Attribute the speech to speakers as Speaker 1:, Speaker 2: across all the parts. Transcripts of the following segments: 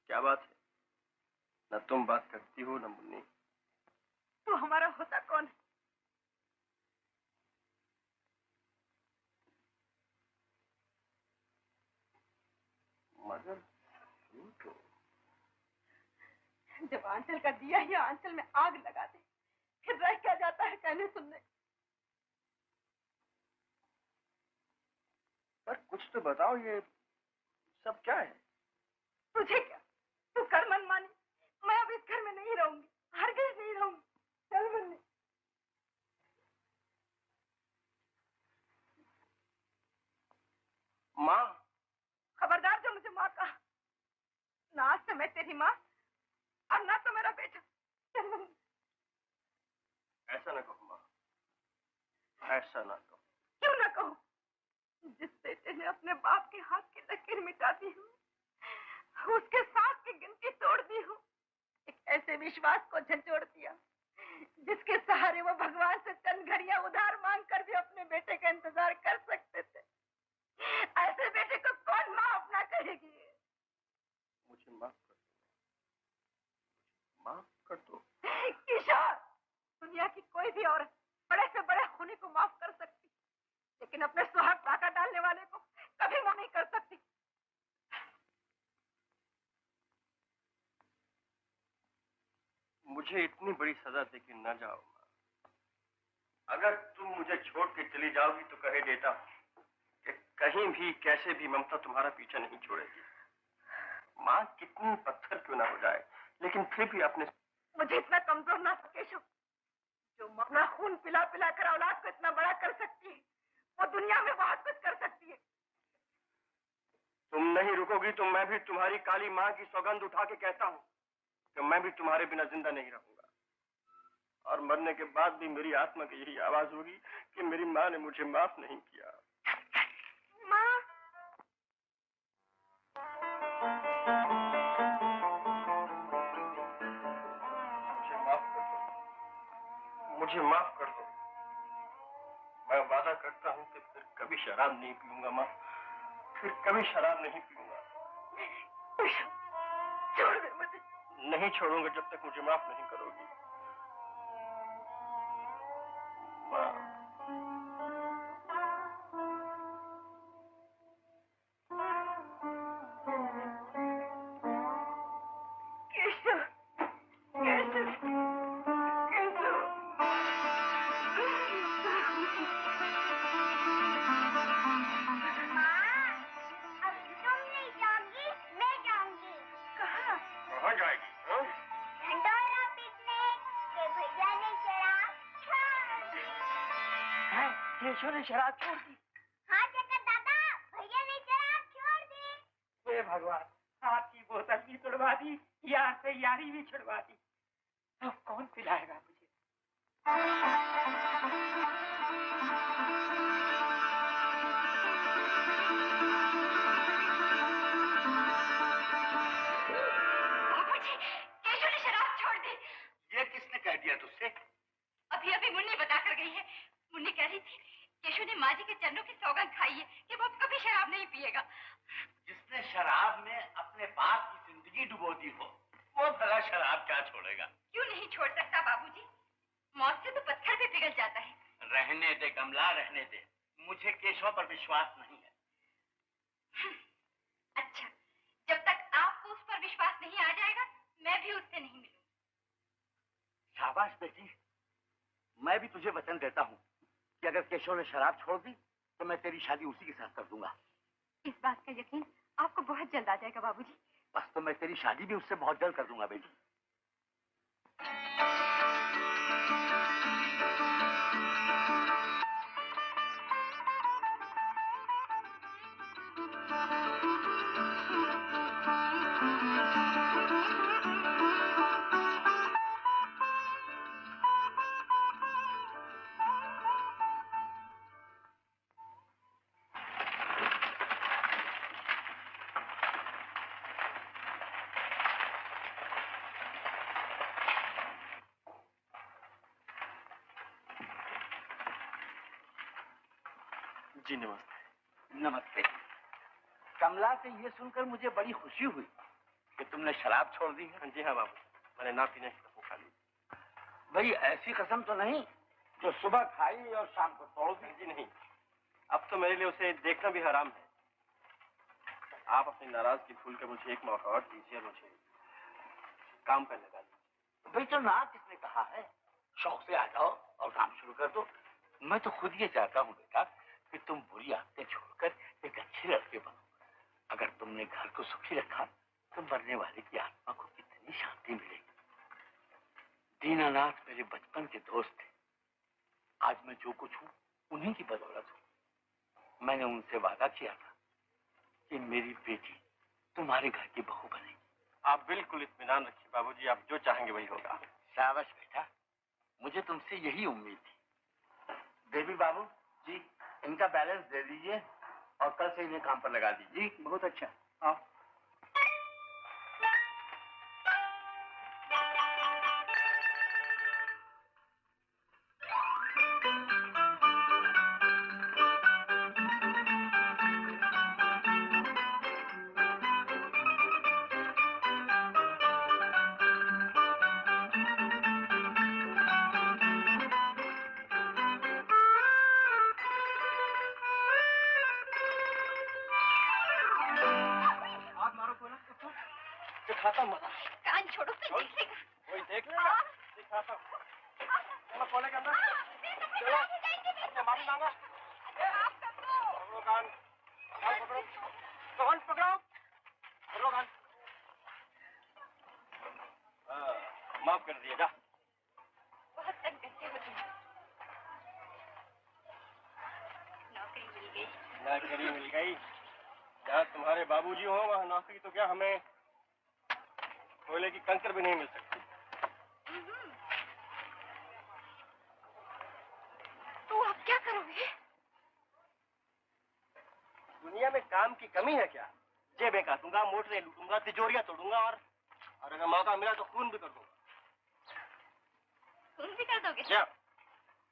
Speaker 1: क्या बात है? न तुम बात करती हो न मुन्नी।
Speaker 2: तो हमारा होता कौन है?
Speaker 1: मगर
Speaker 2: जब आंचल का दिया ही आंचल में आग लगा दे, फिर रह क्या जाता है कहने सुनने?
Speaker 1: पर कुछ तो बताओ, ये सब क्या है?
Speaker 2: तुझे क्या? तू कर मनमानी। मैं अब इस घर में नहीं रहूंगी, हरगिज़ नहीं रहूंगी। चल मुन्नी।
Speaker 1: माँ,
Speaker 2: खबरदार जो मुझे माँ कहा। ना आज से मैं तेरी माँ और ना तो मेरा बेटा। चल मुन्नी।
Speaker 1: ऐसा ना कहो माँ, ऐसा ना कहो।
Speaker 2: क्यों ना कहूँ? जिस बेटे ने अपने बाप के हाथ की लकीर मिटा दी हूँ, उसके सांस की गिनती तोड़ दी हूँ, एक ऐसे विश्वास को झंझोड़ दिया जिसके सहारे वो भगवान से चंद घड़ियां उधार मांग कर भी अपने बेटे का इंतजार कर सकते थे। ऐसे बेटे को कौन माँ अपना कहेगी?
Speaker 1: मुझे माफ कर दो, माफ कर दो।
Speaker 2: किशोर, दुनिया की कोई भी औरत बड़े से बड़े खूनी को माफ कर सकती, लेकिन अपने सुहाग डाका डालने वाले को कभी माफ नहीं कर सकती।
Speaker 1: मुझे इतनी बड़ी सजा देके न जाओ माँ। अगर तुम मुझे छोड़ के चली जाओगी तो कह देता कि कहीं भी कैसे भी ममता तुम्हारा पीछा नहीं छोड़ेगी। माँ कितनी पत्थर क्यों ना हो जाए, लेकिन फिर भी अपने।
Speaker 2: मुझे इतना कमजोर ना केशव। जो अपना खून पिला पिला कर औलाद को इतना बड़ा कर सकती है, वो दुनिया में बहुत कुछ कर सकती है।
Speaker 1: तुम नहीं रुकोगी तो मैं भी तुम्हारी काली माँ की सौगंध उठा के कहता हूँ कि मैं भी तुम्हारे बिना जिंदा नहीं रहूंगा। और मरने के बाद भी मेरी आत्मा की यही आवाज होगी कि मेरी माँ ने मुझे माफ नहीं किया।
Speaker 2: माँ,
Speaker 1: मुझे माफ कर दो, मुझे माफ कर दो। मैं वादा करता हूँ कि फिर कभी शराब नहीं पीऊंगा माँ, फिर कभी शराब नहीं पीऊंगा।
Speaker 2: छोड़ दे मुझे।
Speaker 1: नहीं छोड़ूंगा जब तक मुझे माफ नहीं करोगी माँ।
Speaker 3: केशव ने शराब छोड़ दी।
Speaker 4: हाँ जगत दादा, भैया ने शराब छोड़ दी।
Speaker 3: हे भगवान, आपकी बोतल भी छुड़वा दी, यार से यारी भी छुड़वा दी। अब कौन पिलाएगा मुझे?
Speaker 2: बाबूजी, केशव ने शराब छोड़ दी।
Speaker 5: ये किसने कह दिया तुझसे?
Speaker 2: अभी अभी मुन्नी बता कर गई है। मुन्नी कह रही थी केशव ने माँ जी के चरणों की सौगंध खाई है कि वो कभी शराब नहीं पिएगा।
Speaker 5: जिसने शराब में अपने बाप की जिंदगी डुबो दी हो, वो भला शराब क्या छोड़ेगा?
Speaker 2: क्यों नहीं छोड़ सकता बाबूजी? मौत से तो पत्थर भी पिघल जाता है।
Speaker 5: रहने दे कमला, रहने दे। मुझे केशव पर विश्वास नहीं है।
Speaker 2: अच्छा, जब तक आपको उस पर विश्वास नहीं आ जाएगा, मैं भी उससे नहीं मिलूंगी।
Speaker 5: शाबाश बेटी, मैं भी तुझे वचन देता हूँ कि अगर केशव ने शराब छोड़ दी तो मैं तेरी शादी उसी के साथ कर दूंगा।
Speaker 2: इस बात का यकीन आपको बहुत जल्द आ जाएगा बाबूजी।
Speaker 5: बस तो मैं तेरी शादी भी उससे बहुत जल्द कर दूंगा बेटी।
Speaker 1: जी नमस्ते।
Speaker 5: नमस्ते। कमला से ये सुनकर मुझे बड़ी खुशी हुई कि तुमने शराब छोड़ दी है?
Speaker 1: जी हाँ बाबू, मैंने ना पीने की कसम खा ली।
Speaker 5: भाई ऐसी कसम तो नहीं जो सुबह खाई और शाम को तोड़ दी?
Speaker 1: जी नहीं, अब तो मेरे लिए उसे देखना भी हराम है। आप अपनी नाराजगी भूल के मुझे एक मौका और दीजिए, मुझे काम पे लगा दीजिए।
Speaker 5: भाई तो ना किसने कहा है? शौक से आ जाओ और काम शुरू कर दो। मैं तो खुद ये चाहता हूँ बेटा कि तुम बुरी आदतें छोड़कर एक अच्छे लड़के बनो। अगर तुमने घर को सुखी रखा तो मरने वाले की आत्मा को कितनी शांति मिलेगी। दीनानाथ मेरे बचपन के दोस्त थे। आज मैं जो कुछ हूँ उन्हीं की बदौलत हूँ। मैंने उनसे वादा किया था कि मेरी बेटी तुम्हारे घर की बहू बनेगी।
Speaker 1: आप बिल्कुल इत्मीनान रखिए बाबूजी, आप जो चाहेंगे वही होगा।
Speaker 5: शाबाश बेटा, मुझे तुमसे यही उम्मीद थी। देवी बाबू जी, इनका बैलेंस दे दीजिए और कल से इन्हें काम पर लगा दीजिए।
Speaker 3: बहुत अच्छा। आओ।
Speaker 1: दिखाता हूँ मजा।
Speaker 2: कान छोड़ो तो देखेगा।
Speaker 1: वही देख लेगा, दिखाता हूँ। चलो कोने के अंदर, चलो अपने माफी मांगो। पकड़ो कान, कान पकड़ो, कान पकड़ो, पकड़ो कान। माफ कर दिया, जा।
Speaker 2: बहुत तंग करते हो तुम। नौकरी मिल गई।
Speaker 1: नौकरी मिल गई। जहाँ तुम्हारे बाबूजी हो वहाँ नौकरी तो क्या, हमें कोयले की कंकर भी नहीं मिल सकती।
Speaker 2: तो आप क्या करोगे?
Speaker 1: दुनिया में काम की कमी है क्या? जेबें काटूंगा, मोटरें लूटूंगा, तिजोरियां तोड़ूंगा और अगर मौका मिला तो खून भी कर दूंगा।
Speaker 2: तुम भी कर दोगे?
Speaker 1: क्या?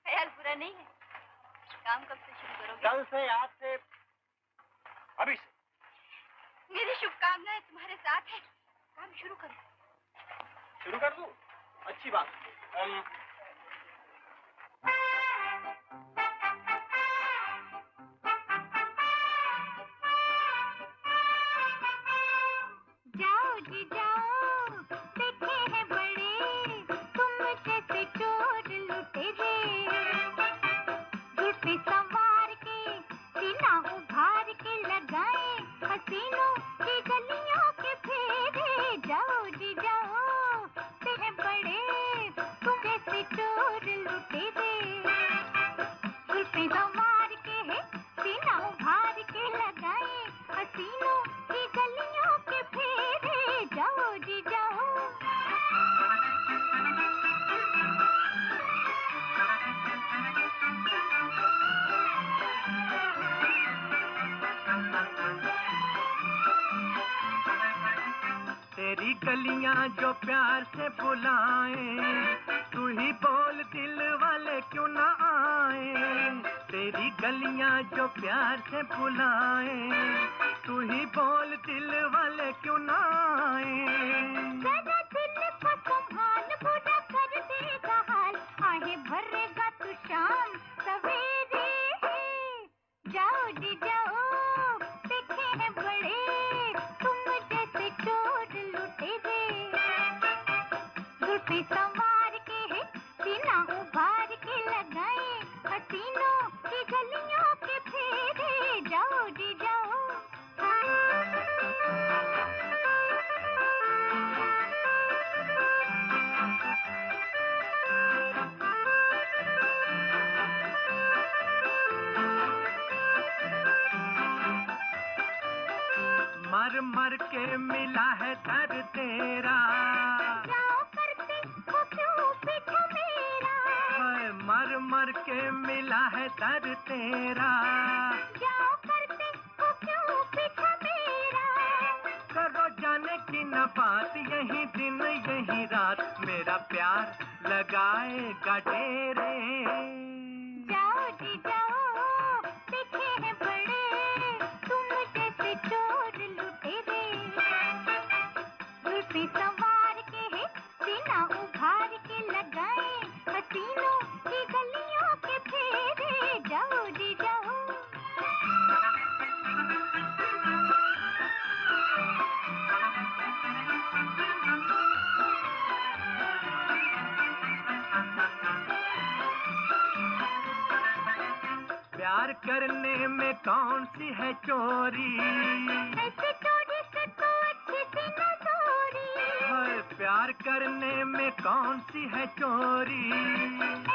Speaker 2: ख्याल बुरा नहीं है। काम कब से शुरू करोगे?
Speaker 1: कल से, आज से, अभी से।
Speaker 2: मेरी शुभकामनाएं तुम्हारे साथ है। काम शुरू करो।
Speaker 1: शुरू कर दूं? अच्छी बात।
Speaker 4: जाओ जी जाओ, देखे हैं बड़े तुम जैसे चोर लुटेरे। जुल्फी संवार के सीना उभार के लगाए हसीनों की गलियों के फेरे। जाओ जी जाओ, देखे हैं बड़े तुम जैसे चोर लुटेरे। जुल्फी संवार के है सीना उभार के लगाए हसीनों की गलियों के फेरे। जाओ जी जाओ।
Speaker 6: तेरी गलियां जो प्यार से बुलाएं, तू ही बोल दिल वाले क्यों ना आए। तेरी गलियां जो प्यार से बुलाएं, तू ही बोल दिल वाले क्यों ना आए।
Speaker 4: जरा दिल को संभाल, बुरा कर देगा हाल, आहे भरेगा तू शाम सवेरे। जाओ जी जाओ, देखे हैं बड़े तुम जैसे चोर लुटेरे। जुल्फी संवार के है सीना उभार के लगाए हसीनों की गलियों के फेरे। जाओ जी जाओ।
Speaker 6: मर मर के मिला है दर तेरा,
Speaker 4: जाओ करते हो क्यों पीछा मेरा।
Speaker 6: हाय मर मर के मिला है दर तेरा।
Speaker 4: जाओ करते हो क्यों पीछा मेरा।
Speaker 6: करो जाने की न बात, यही दिन यही रात मेरा प्यार लगाएगा डेरे।
Speaker 4: जाओ जी जाओ, देखे हैं बड़े तुम जैसे चोर लुटेरे।
Speaker 6: प्यार करने में कौन सी है चोरी,
Speaker 4: ऐसे चोरी से तो अच्छी सी न चोरी,
Speaker 6: हाय प्यार करने में कौन सी है चोरी,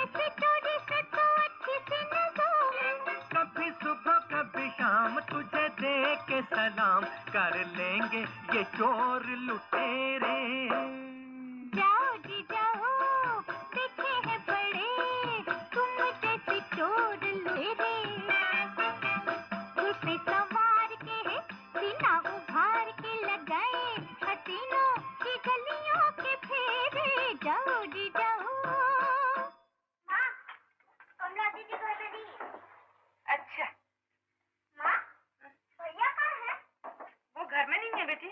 Speaker 4: ऐसे चोरी से तो अच्छी सी न चोरी।
Speaker 6: कभी सुबह कभी शाम तुझे दे के सलाम कर लेंगे ये चोर लुटेरे।
Speaker 4: जाओ जी जाओ, देखे हैं बड़े तुम जैसे चोर लुटेरे। उसे सवार के सीना उभार के लगाए हसीनों की गलियों के फेरे। जाओ जी जाओ।
Speaker 2: माँ, कमला दीदी घर में नहीं है। अच्छा। माँ, भैया कहाँ है? वो घर में नहीं है बेटी।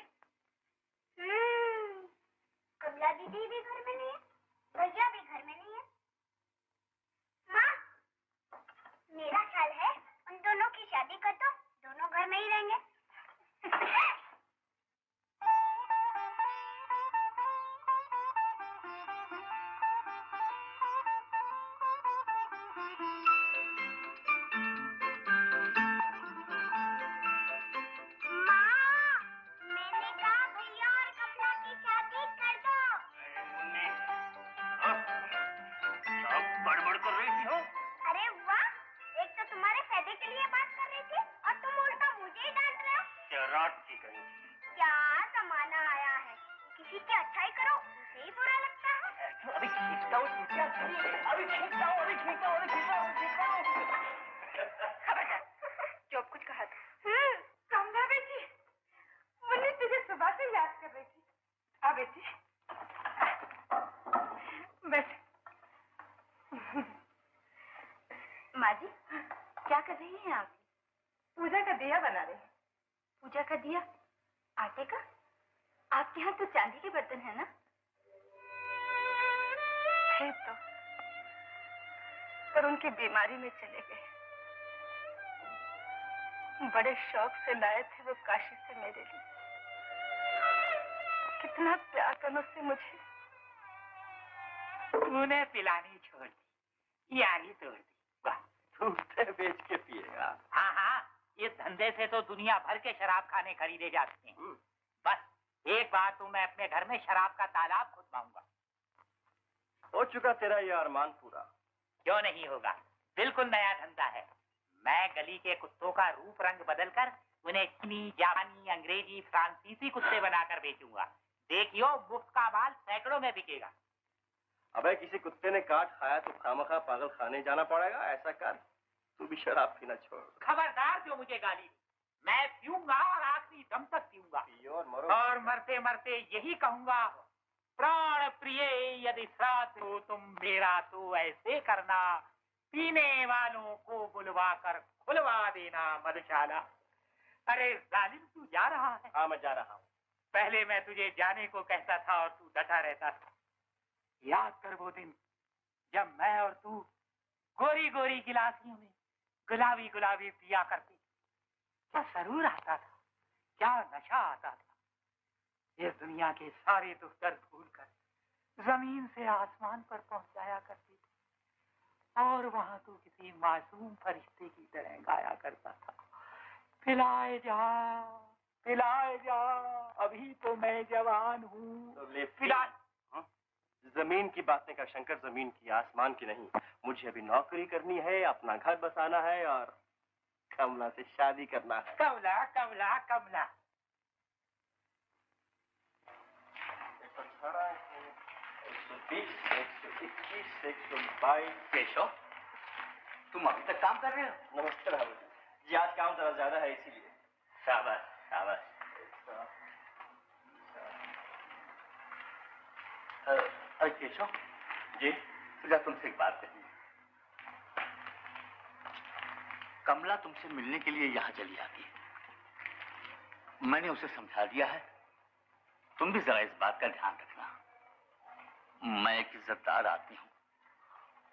Speaker 2: कमला दीदी भी घर में नहीं है, भैया भी घर में नहीं है। माँ, मेरा ख्याल है उन दोनों की शादी कर दो, दोनों घर में ही रहेंगे। मैंने कहा भैया और कमला की शादी कर दो।
Speaker 1: क्या बड़बड़ कर रही थी हो?
Speaker 2: अरे वाह, एक तो तुम्हारे फायदे के लिए बात कर रही थी और तुम उल्टा मुझे ही डांट रहे हो।
Speaker 1: क्या रात थी कहीं?
Speaker 2: क्या जमाना आया है, किसी की अच्छाई करो उसे ही बुरा लगता है।
Speaker 1: अभी खींचता हूँ,
Speaker 2: चुप, कुछ कहा था? कमला बेटी, मुन्नी तुझे सुबह से याद कर रही थी। आ बेटी, बैठ। माँ जी, क्या कर रही हैं आप? पूजा का दिया बना रही। पूजा का दिया? आटे का? आपके यहाँ तो चांदी के बर्तन है ना? है तो, पर उनकी बीमारी में चले गए। बड़े शौक से लाए थे वो काशी से मेरे लिए। कितना प्यार करना उससे मुझे।
Speaker 3: तूने पिलानी छोड़ दी, यारी तोड़ दी। वाह,
Speaker 1: दूध बेच के पिएगा।
Speaker 3: हाँ हाँ, इस धंधे से तो दुनिया भर के शराब खाने खरीदे जाते हैं। बस एक बार तो मैं अपने घर में शराब का तालाब खुदवाऊंगा।
Speaker 1: हो चुका तेरा ये अरमान पूरा।
Speaker 3: क्यों नहीं होगा, बिल्कुल नया धंधा है। मैं गली के कुत्तों का रूप रंग बदलकर उन्हें चीनी, जापानी, अंग्रेजी, फ्रांसीसी कुत्ते बनाकर बेचूंगा। देखियो, मुफ्त का माल सैकड़ों में बिकेगा।
Speaker 1: अबे किसी कुत्ते ने काट खाया तो खामखा पागल खाने जाना पड़ेगा। ऐसा कर, तू भी शराब पीना छोड़।
Speaker 3: खबरदार जो मुझे गाली दी, मैं पीऊंगा और आखिरी दम तक पीऊंगा।
Speaker 1: पियो और मरो।
Speaker 3: और मरते मरते यही कहूंगा, प्राण प्रिय यदि श्राद्ध हो तुम मेरा तो ऐसे करना, पीने वालों को बुलवा कर खुलवा देना मधुशाला। अरे जालिम, तू जा रहा है?
Speaker 1: हाँ, मैं जा रहा हूँ।
Speaker 3: पहले मैं तुझे जाने को कहता था और तू डटा रहता था। याद कर वो दिन जब मैं और तू गोरी गोरी गिलासियों में गुलाबी गुलाबी पिया करते। क्या सरूर आता था, क्या नशा आता था। इस दुनिया के सारे दुख दर्द भूलकर जमीन से आसमान पर पहुंच जाया करते थे और वहां तो किसी मासूम फरिश्ते की तरह गाया करता था, पिलाए जा, अभी तो मैं जवान हूँ।
Speaker 1: तो ले
Speaker 3: पिला।
Speaker 1: जमीन की बातें कर शंकर, जमीन की, आसमान की नहीं। मुझे अभी नौकरी करनी है, अपना घर बसाना है और कमला से शादी करना है।
Speaker 3: कमला कमला कमला।
Speaker 1: 120, 121, 122।
Speaker 5: केशव, तुम अभी तक काम कर रहे हो?
Speaker 1: नमस्ते राहुल जी, आज काम जरा ज्यादा है इसीलिए।
Speaker 5: शाबाश शाबाश। केशव
Speaker 1: जी,
Speaker 5: तुझे तुमसे एक बात कहनी है। कमला तुमसे मिलने के लिए यहाँ चली आती है। मैंने उसे समझा दिया है, तुम भी जरा इस बात का ध्यान रखना। मैं एक इज्जतदार आदमी हूँ,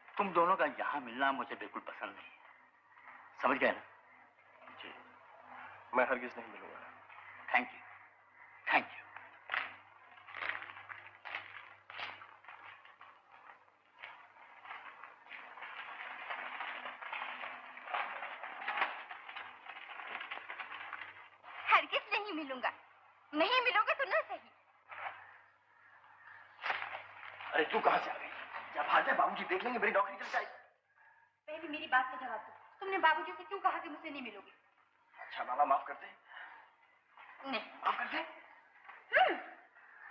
Speaker 5: तुम दोनों का यहाँ मिलना मुझे बिल्कुल पसंद नहीं है। समझ गए ना?
Speaker 1: जी, मैं हरगिज नहीं मिलूंगा।
Speaker 5: Thank you, thank you.
Speaker 2: हरगिज नहीं मिलूंगा। नहीं मिलोगे तो न सही।
Speaker 1: अरे तू कहाँ से आ गई? जब आ जाए बाबूजी देख लेंगे, मेरी नौकरी चल जाएगी।
Speaker 2: पहले मेरी बात का जवाब दो। तुमने बाबूजी से क्यों कहा कि मुझसे नहीं मिलोगे?
Speaker 1: अच्छा बाबा माफ कर दे।
Speaker 2: नहीं
Speaker 1: माफ कर दे।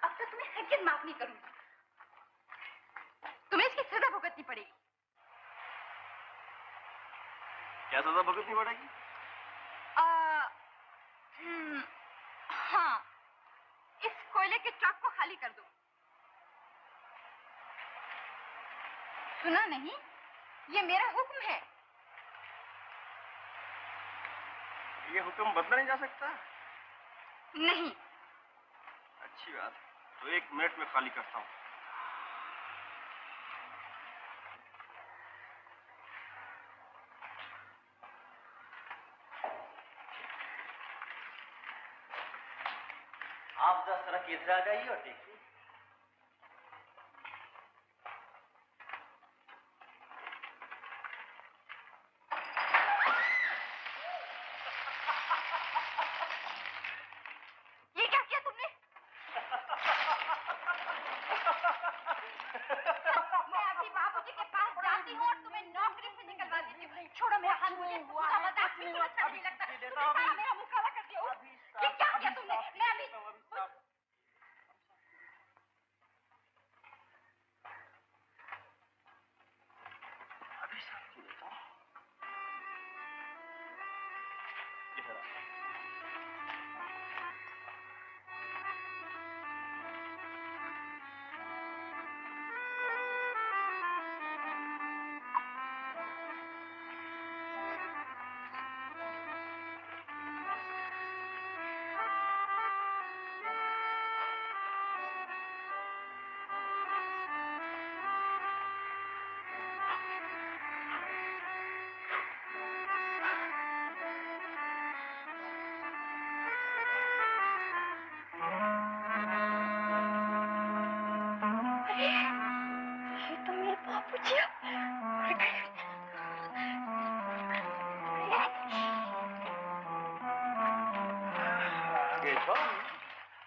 Speaker 2: अब तो तुम्हें हरगिज माफ नहीं करूंगी। तुम्हें इसकी सजा भुगतनी पड़ेगी।
Speaker 1: क्या सजा भुगतनी पड़ेगी?
Speaker 2: हाँ, इस कोयले के ट्रक को खाली कर दो। सुना नहीं? ये मेरा हुक्म है।
Speaker 1: ये हुक्म बदला नहीं जा सकता?
Speaker 2: नहीं।
Speaker 1: अच्छी बात है, तो 1 मिनट में खाली करता हूँ। आप 10 सड़क इधर आ जाइए और देखिए।
Speaker 2: ये क्या किया तुमने? मैं अभी बाबूजी के पास जाती हूँ और तुम्हें नौकरी से निकलवा देती हूँ। छोड़ो मेरा हाथ, मुझे इसका मजाक बिल्कुल अच्छा नहीं लगता। तुमने सारा मेरा मुंह काला कर दिया। ये क्या किया तुमने? मैं अभी
Speaker 1: साफ की देता हूँ। इधर आ।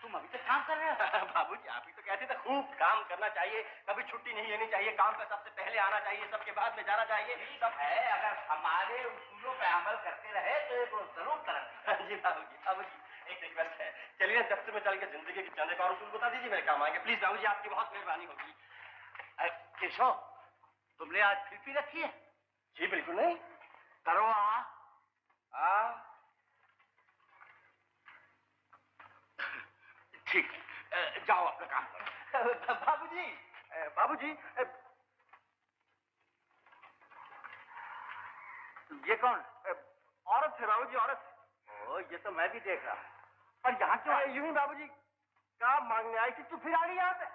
Speaker 5: तुम अभी तक काम कर रहे हो?
Speaker 1: बाबूजी आप ही तो कहते थे खूब काम करना चाहिए, कभी छुट्टी नहीं लेनी चाहिए, काम पे सबसे पहले आना चाहिए, सबके बाद में जाना चाहिए। सब
Speaker 5: है, अगर हमारे उसूलों पे अमल करते रहे तो एक रोज जरूर तरक्की।
Speaker 1: जी बाबूजी। बाबूजी एक रिक्वेस्ट है, चलिए दफ्तर में चल के जिंदगी के चंद एक और उसूल बता दीजिए, मेरे काम आएंगे। प्लीज बाबूजी आपकी बहुत मेहरबानी होगी।
Speaker 5: केशव, तुमने आज खिड़की रखी है?
Speaker 1: जी बिल्कुल नहीं।
Speaker 5: करो आ। ठीक, जाओ अपना काम करो।
Speaker 1: बाबूजी बाबूजी
Speaker 5: ये कौन?
Speaker 1: औरत है बाबूजी, औरत।
Speaker 5: ओ, ये तो मैं भी देख रहा हूँ। और यहाँ क्यों?
Speaker 1: यूं ही बाबूजी काम मांगने आई थी, तू फिर आ गई यहाँ पे।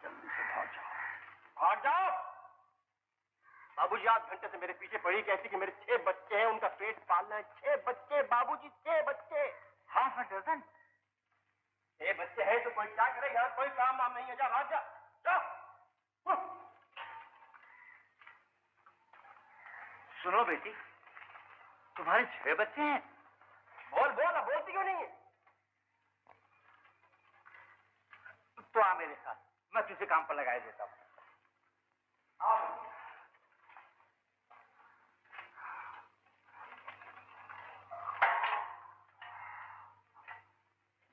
Speaker 1: जल्दी से भाग जाओ, भाग जाओ। बाबूजी 8 घंटे से मेरे पीछे पड़ी, कहती कि मेरे 6 बच्चे हैं, उनका पेट पालना है। 6 बच्चे बाबूजी, 6 बच्चे।
Speaker 5: हाँ डजन।
Speaker 1: 6 बच्चे हैं तो कोई क्या करे, यहाँ कोई काम वाम नहीं है। जा भाग जा, जा।
Speaker 5: सुनो बेटी, तुम्हारे 6 बच्चे हैं?
Speaker 1: बोल बोल, अब बोलती क्यों नहीं है?
Speaker 5: तो आ मेरे साथ, मैं तुझे काम पर लगा देता हूँ।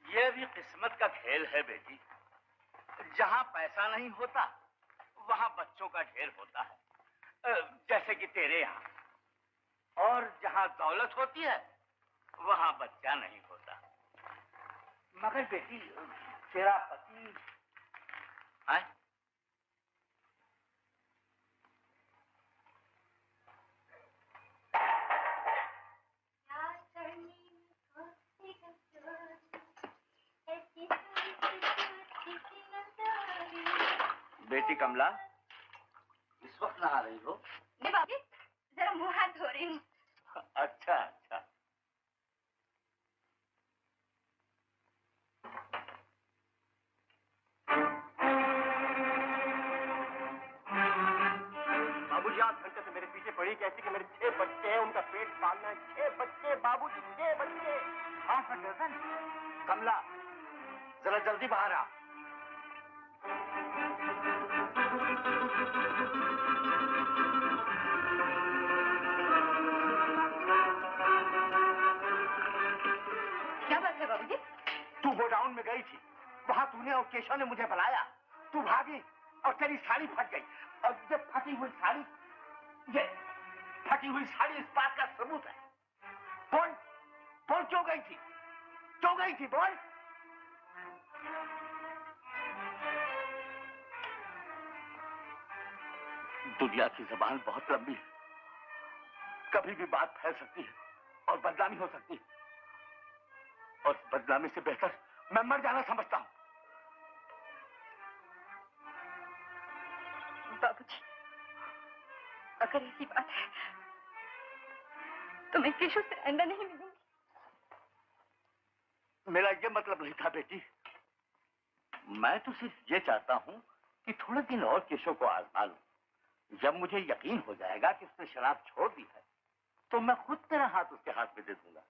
Speaker 5: ये भी किस्मत का खेल है बेटी। जहाँ पैसा नहीं होता वहाँ बच्चों का ढेर होता है, जैसे कि तेरे यहाँ। और जहाँ दौलत होती है वहाँ बच्चा नहीं होता। मगर बेटी, तेरा पति है? बेटी कमला, इस वक्त नहा रही हो?
Speaker 2: नहीं बाबूजी, जरा मुंह हाथ धो रही हूँ।
Speaker 5: अच्छा अच्छा।
Speaker 1: बाबूजी 8 घंटे से मेरे पीछे पड़ी कहती कि मेरे 6 बच्चे हैं, उनका पेट पालना है। 6 बच्चे बाबूजी, 6 बच्चे।
Speaker 5: हाँ डजन। कमला जरा जल्दी बाहर आ।
Speaker 2: क्या बात है बाबूजी?
Speaker 5: तू गोडाउन में गई थी, वहां तूने और केशव ने मुझे बुलाया, तू भागी और तेरी साड़ी फट गई। और ये फटी हुई साड़ी इस बात का सबूत है। बोल बोल, क्यों गई थी? क्यों गई थी? बोल। दुनिया की जबान बहुत लंबी है, कभी भी बात फैल सकती है और बदनामी हो सकती है, और बदनामी से बेहतर मैं मर जाना समझता हूं।
Speaker 2: बाबूजी, अगर ऐसी बात है तो मैं केशव से अंडा नहीं मिलूंगी।
Speaker 5: मेरा ये मतलब नहीं था बेटी, मैं तो सिर्फ ये चाहता हूं कि थोड़े दिन और केशव को आजमा लूं। जब मुझे यकीन हो जाएगा कि उसने शराब छोड़ दी है, तो मैं खुद तेरा हाथ उसके हाथ में दे दूंगा।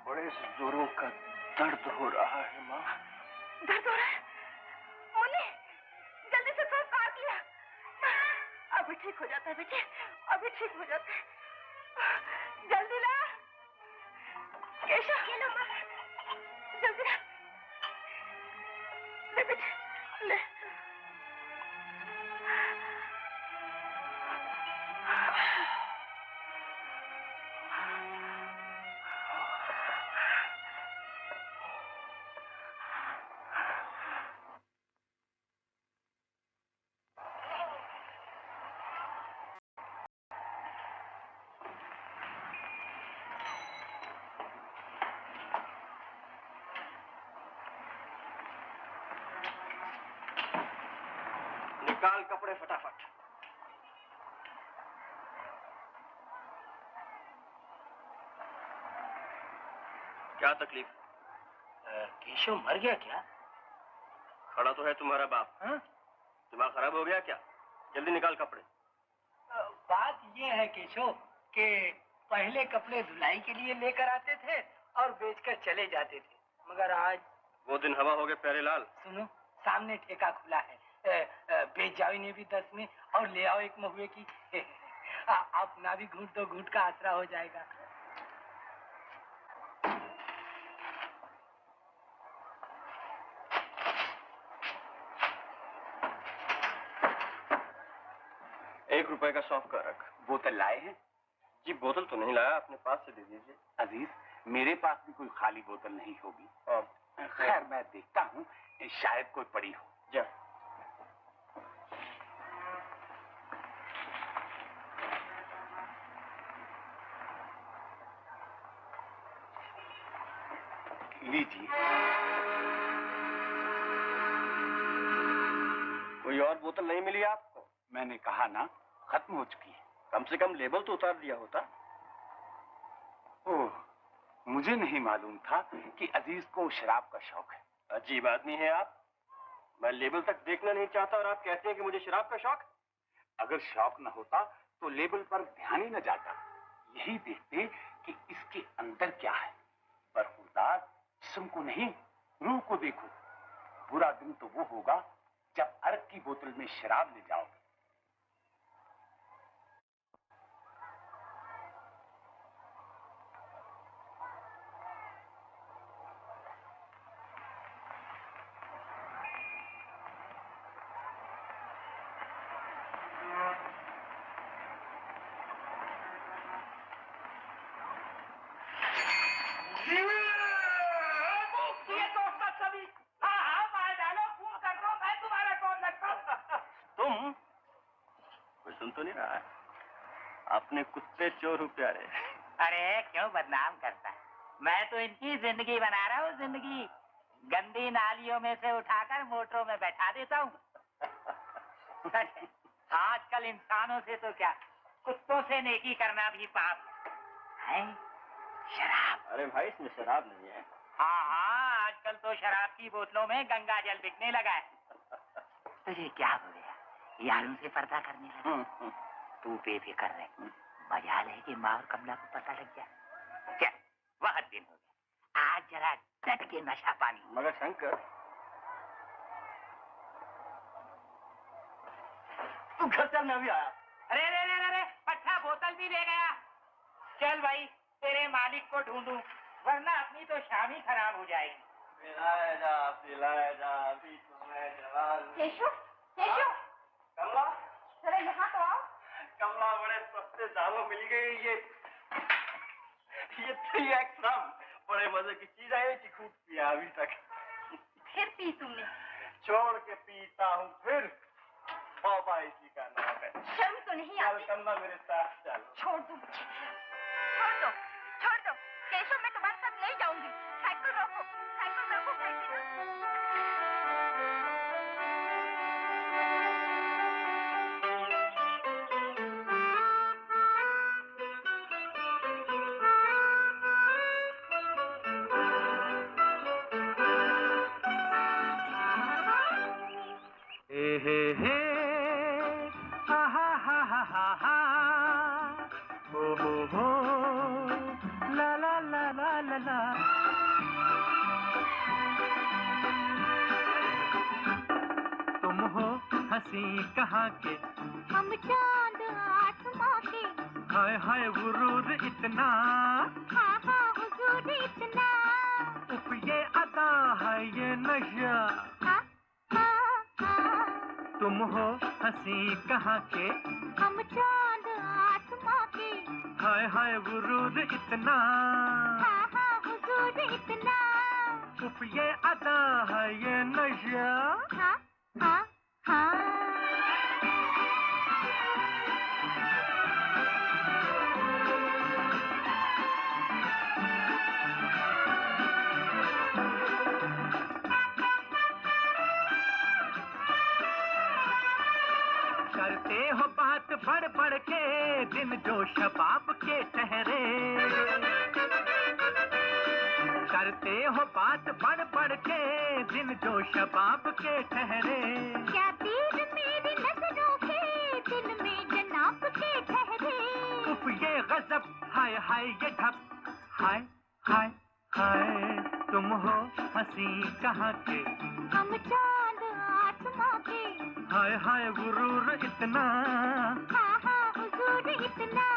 Speaker 1: बड़े जोरों का दर्द हो रहा है माँ।
Speaker 2: दर्द हो रहा है? मुन्नी, जल्दी से थोड़ा काट लिया। अभी ठीक हो जाता है बेटे, अभी ठीक हो जाता है। जल्दी ला केशव, ये लो माँ, जल्दी ला। ले बेटे, ले।
Speaker 1: निकाल कपड़े फटाफट। क्या तकलीफ?
Speaker 5: केशव मर गया क्या?
Speaker 1: खड़ा तो है तुम्हारा बाप।
Speaker 5: हाँ?
Speaker 1: दिमाग खराब हो गया क्या? जल्दी निकाल कपड़े।
Speaker 6: बात ये है केशव कि पहले कपड़े धुलाई के लिए लेकर आते थे और बेचकर चले जाते थे, मगर आज
Speaker 1: वो दिन हवा हो गए प्यारे लाल।
Speaker 6: सुनो, सामने ठेका खुला है, बेच जाओ इन्हें भी 10 में और ले आओ एक महुए की। अपना भी घूंट तो घूंट का आसरा हो जाएगा।
Speaker 1: ₹1 का सौंफ का रख।
Speaker 5: बोतल लाए हैं?
Speaker 1: जी बोतल तो नहीं लाया, अपने पास से दे दीजिए।
Speaker 5: अजीज, मेरे पास भी कोई खाली बोतल नहीं होगी।
Speaker 1: और
Speaker 5: खैर मैं देखता हूँ, शायद कोई पड़ी हो।
Speaker 1: जा।
Speaker 5: लीजिए।
Speaker 1: कोई और बोतल नहीं मिली आपको?
Speaker 5: मैंने कहा ना, खत्म हो चुकी है।
Speaker 1: कम से कम लेबल तो उतार दिया होता।
Speaker 5: ओह, मुझे नहीं मालूम था कि अजीज को शराब का शौक है।
Speaker 1: अजीब आदमी है आप। मैं लेबल तक देखना नहीं चाहता और आप कहते हैं कि मुझे शराब का शौक।
Speaker 5: अगर शौक न होता तो लेबल पर ध्यान ही न जाता, यही देखते कि इसके अंदर क्या है। पर खुदा, जिस्म को नहीं, रूह को देखो। बुरा दिन तो वो होगा जब अर्क की बोतल में शराब ले जाओगे।
Speaker 1: तो नहीं रहा है अपने कुत्ते चोर हो प्यारे।
Speaker 3: अरे क्यों बदनाम करता है? मैं तो इनकी जिंदगी बना रहा हूँ, जिंदगी। गंदी नालियों में से उठाकर मोटरों में बैठा देता हूँ। आजकल इंसानों से तो क्या, कुत्तों से नेकी करना भी पाप है। शराब।
Speaker 1: अरे भाई इसमें शराब नहीं है।
Speaker 3: हाँ हाँ, आजकल तो शराब की बोतलों में गंगा जल बिकने लगा है। तुझे क्या हो गया? यारों से पर्दा करने लगा? तू बेफिक्र रह, मजा ले कि माँ और कमला को पता लग जाए। चल, बहुत दिन हो गया, आज जरा डट के नशा पानी।
Speaker 1: मगर शंकर, तू घर चल, मैं अभी आया।
Speaker 3: अरे रे रे रे, अच्छा बोतल भी ले गया। चल भाई, तेरे मालिक को ढूंढूं, वरना अपनी तो शाम ही खराब हो जाएगी।
Speaker 1: पिलाए जा, अभी तुम्हें जवान।
Speaker 2: केशव, केशव,
Speaker 1: कमला,
Speaker 2: जरा यहाँ तो आओ।
Speaker 1: कमला, बड़े सस्ते दामों मिल गई ये 3XM, बड़े मजे की चीज है। कि खूब पिया अभी तक।
Speaker 2: फिर पी तुमने?
Speaker 1: छोड़ के पीता हूँ फिर, बाबा इसी का नाम है।
Speaker 2: शर्म तो नहीं आती?
Speaker 1: चल कमला मेरे साथ चल।
Speaker 2: छोड़ दो मुझे, छोड़ दो केशव, मैं तुम्हारे साथ ले जाऊंगी। साइकिल रोको, साइकिल रोको, साइकिल।
Speaker 6: हे आहा हा हा हा हा, हो ला ला ला ला ला ला। तुम हो हंसी कहाँ के?
Speaker 4: हम चांद आसमां के।
Speaker 6: हाय हाय गुरूर इतना,
Speaker 4: हाँ हाँ हुजूर इतना।
Speaker 6: उफ ये अदा है ये नशा।
Speaker 4: हाँ हाँ हाँ।
Speaker 6: तुम हो हंसी कहाँ के?
Speaker 4: हम चांद आसमां के।
Speaker 6: हाय हाय गुरूर इतना,
Speaker 4: हाँ हाँ हुजूर इतना।
Speaker 6: उफ ये अदा है ये नशा।
Speaker 4: हाँ हाँ हाँ।
Speaker 6: करते हो बात बढ़ बढ़ के, दिन जो शबाब के ठहरे। करते हो बात बढ़ बढ़ के, दिन जो शबाब के ठहरे।
Speaker 4: क्या तीर मेरी नजरों के, दिल में जनाब के ठहरे।
Speaker 6: उफ ये गजब, हाय हाय ये ढप, हाय हाय हाय। तुम हो हंसी कहाँ के?
Speaker 4: हम चांद आसमां के।
Speaker 6: हाय हाय गुरूर इतना,
Speaker 4: हाँ हाँ हुजूर इतना।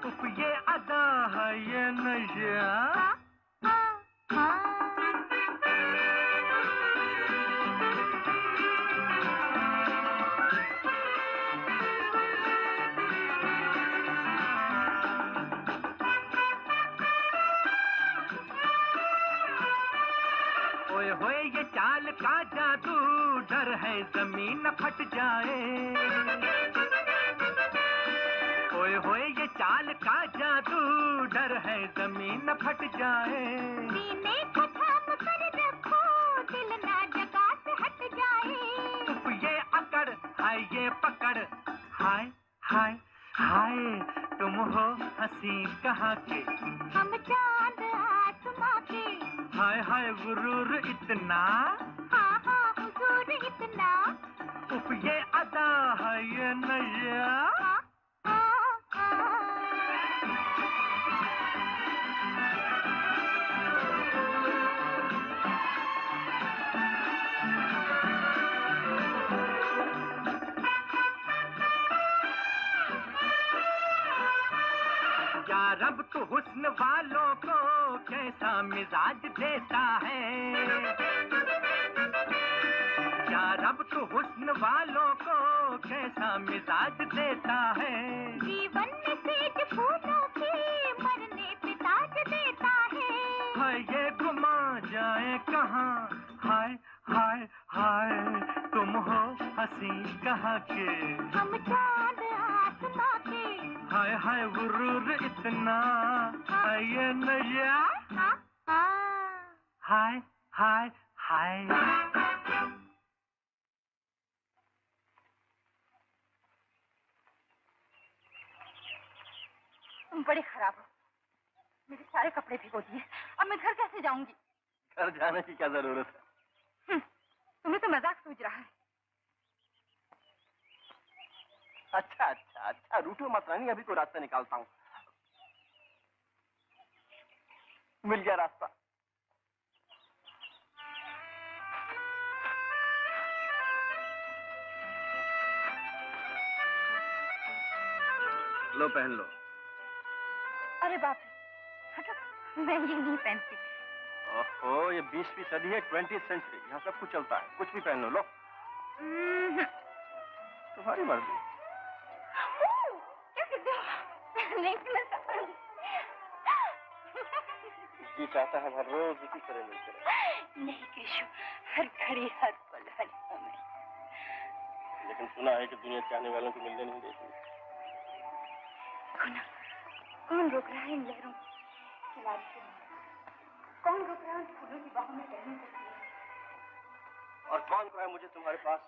Speaker 6: उफ ये अदा है ये नशा।
Speaker 4: हाँ हाँ हाँ।
Speaker 6: ओए होए ये चाल का जादू, डर है जमीन न फट जाए। ओए होए ये चाल का जादू, डर है जमीन न फट जाए।
Speaker 4: सीने को थाम कर रखो, दिल ना जगह से हट जाए।
Speaker 6: उफ ये अकड़, हाय ये पकड़, हाय हाय हाय। तुम हो हंसी कहाँ के?
Speaker 4: हम चांद आसमां के।
Speaker 6: हाय हाय गुरूर इतना,
Speaker 4: हाँ हाँ हुजूर इतना।
Speaker 6: उफ ये अदा है ये नशा।
Speaker 4: हाँ हाँ हाँ।
Speaker 6: यार अब तो हुस्न वालों को कैसा मिजाज देता है, यार अब तो हुस्न वालों को कैसा मिजाज देता है।
Speaker 4: जीवन में तेज फूलों के मरने पे ताज देता है।
Speaker 6: हाय ये घुमा जाए कहाँ, हाय हाय हाय तुम हो हंसी कहाँ के,
Speaker 4: हम चांद आसमां के।
Speaker 6: हाय हाय गुरूर इतना है ये नया,
Speaker 4: हाँ हाँ
Speaker 6: हाय हाय हाय।
Speaker 2: तुम बड़े खराब हो, मेरे सारे कपड़े भिगो दिए। अब मैं घर कैसे जाऊंगी?
Speaker 1: घर जाने की क्या जरूरत है?
Speaker 2: तुम्हें तो मजाक सूझ रहा है।
Speaker 1: अच्छा अच्छा अच्छा, रूठो मत रानी, अभी कोई रास्ता निकालता हूँ। मिल गया रास्ता। लो पहन लो।
Speaker 2: अरे बाप रे, हटो, मैं ये नहीं पहनती।
Speaker 1: ओहो, ये 20वीं सदी है, 20th सेंचुरी, यहाँ सब कुछ चलता है, कुछ भी पहन लो। लो तुम्हारी मर्जी।
Speaker 2: क्या कहते हो? नहीं मैं
Speaker 1: जी चाहता है हर रोज इसी तरह मिलते रहे।
Speaker 2: नहीं केशव, हर घड़ी हर पल हर समय।
Speaker 1: लेकिन सुना है कि दुनिया चाहने वालों को मिलने नहीं देती।
Speaker 2: कौन रोक रहा है इन लहरों की बारिश से? कौन रोक रहा है उन फूलों की बाहों में टहलने के लिए?
Speaker 1: और कौन कहा है मुझे तुम्हारे पास?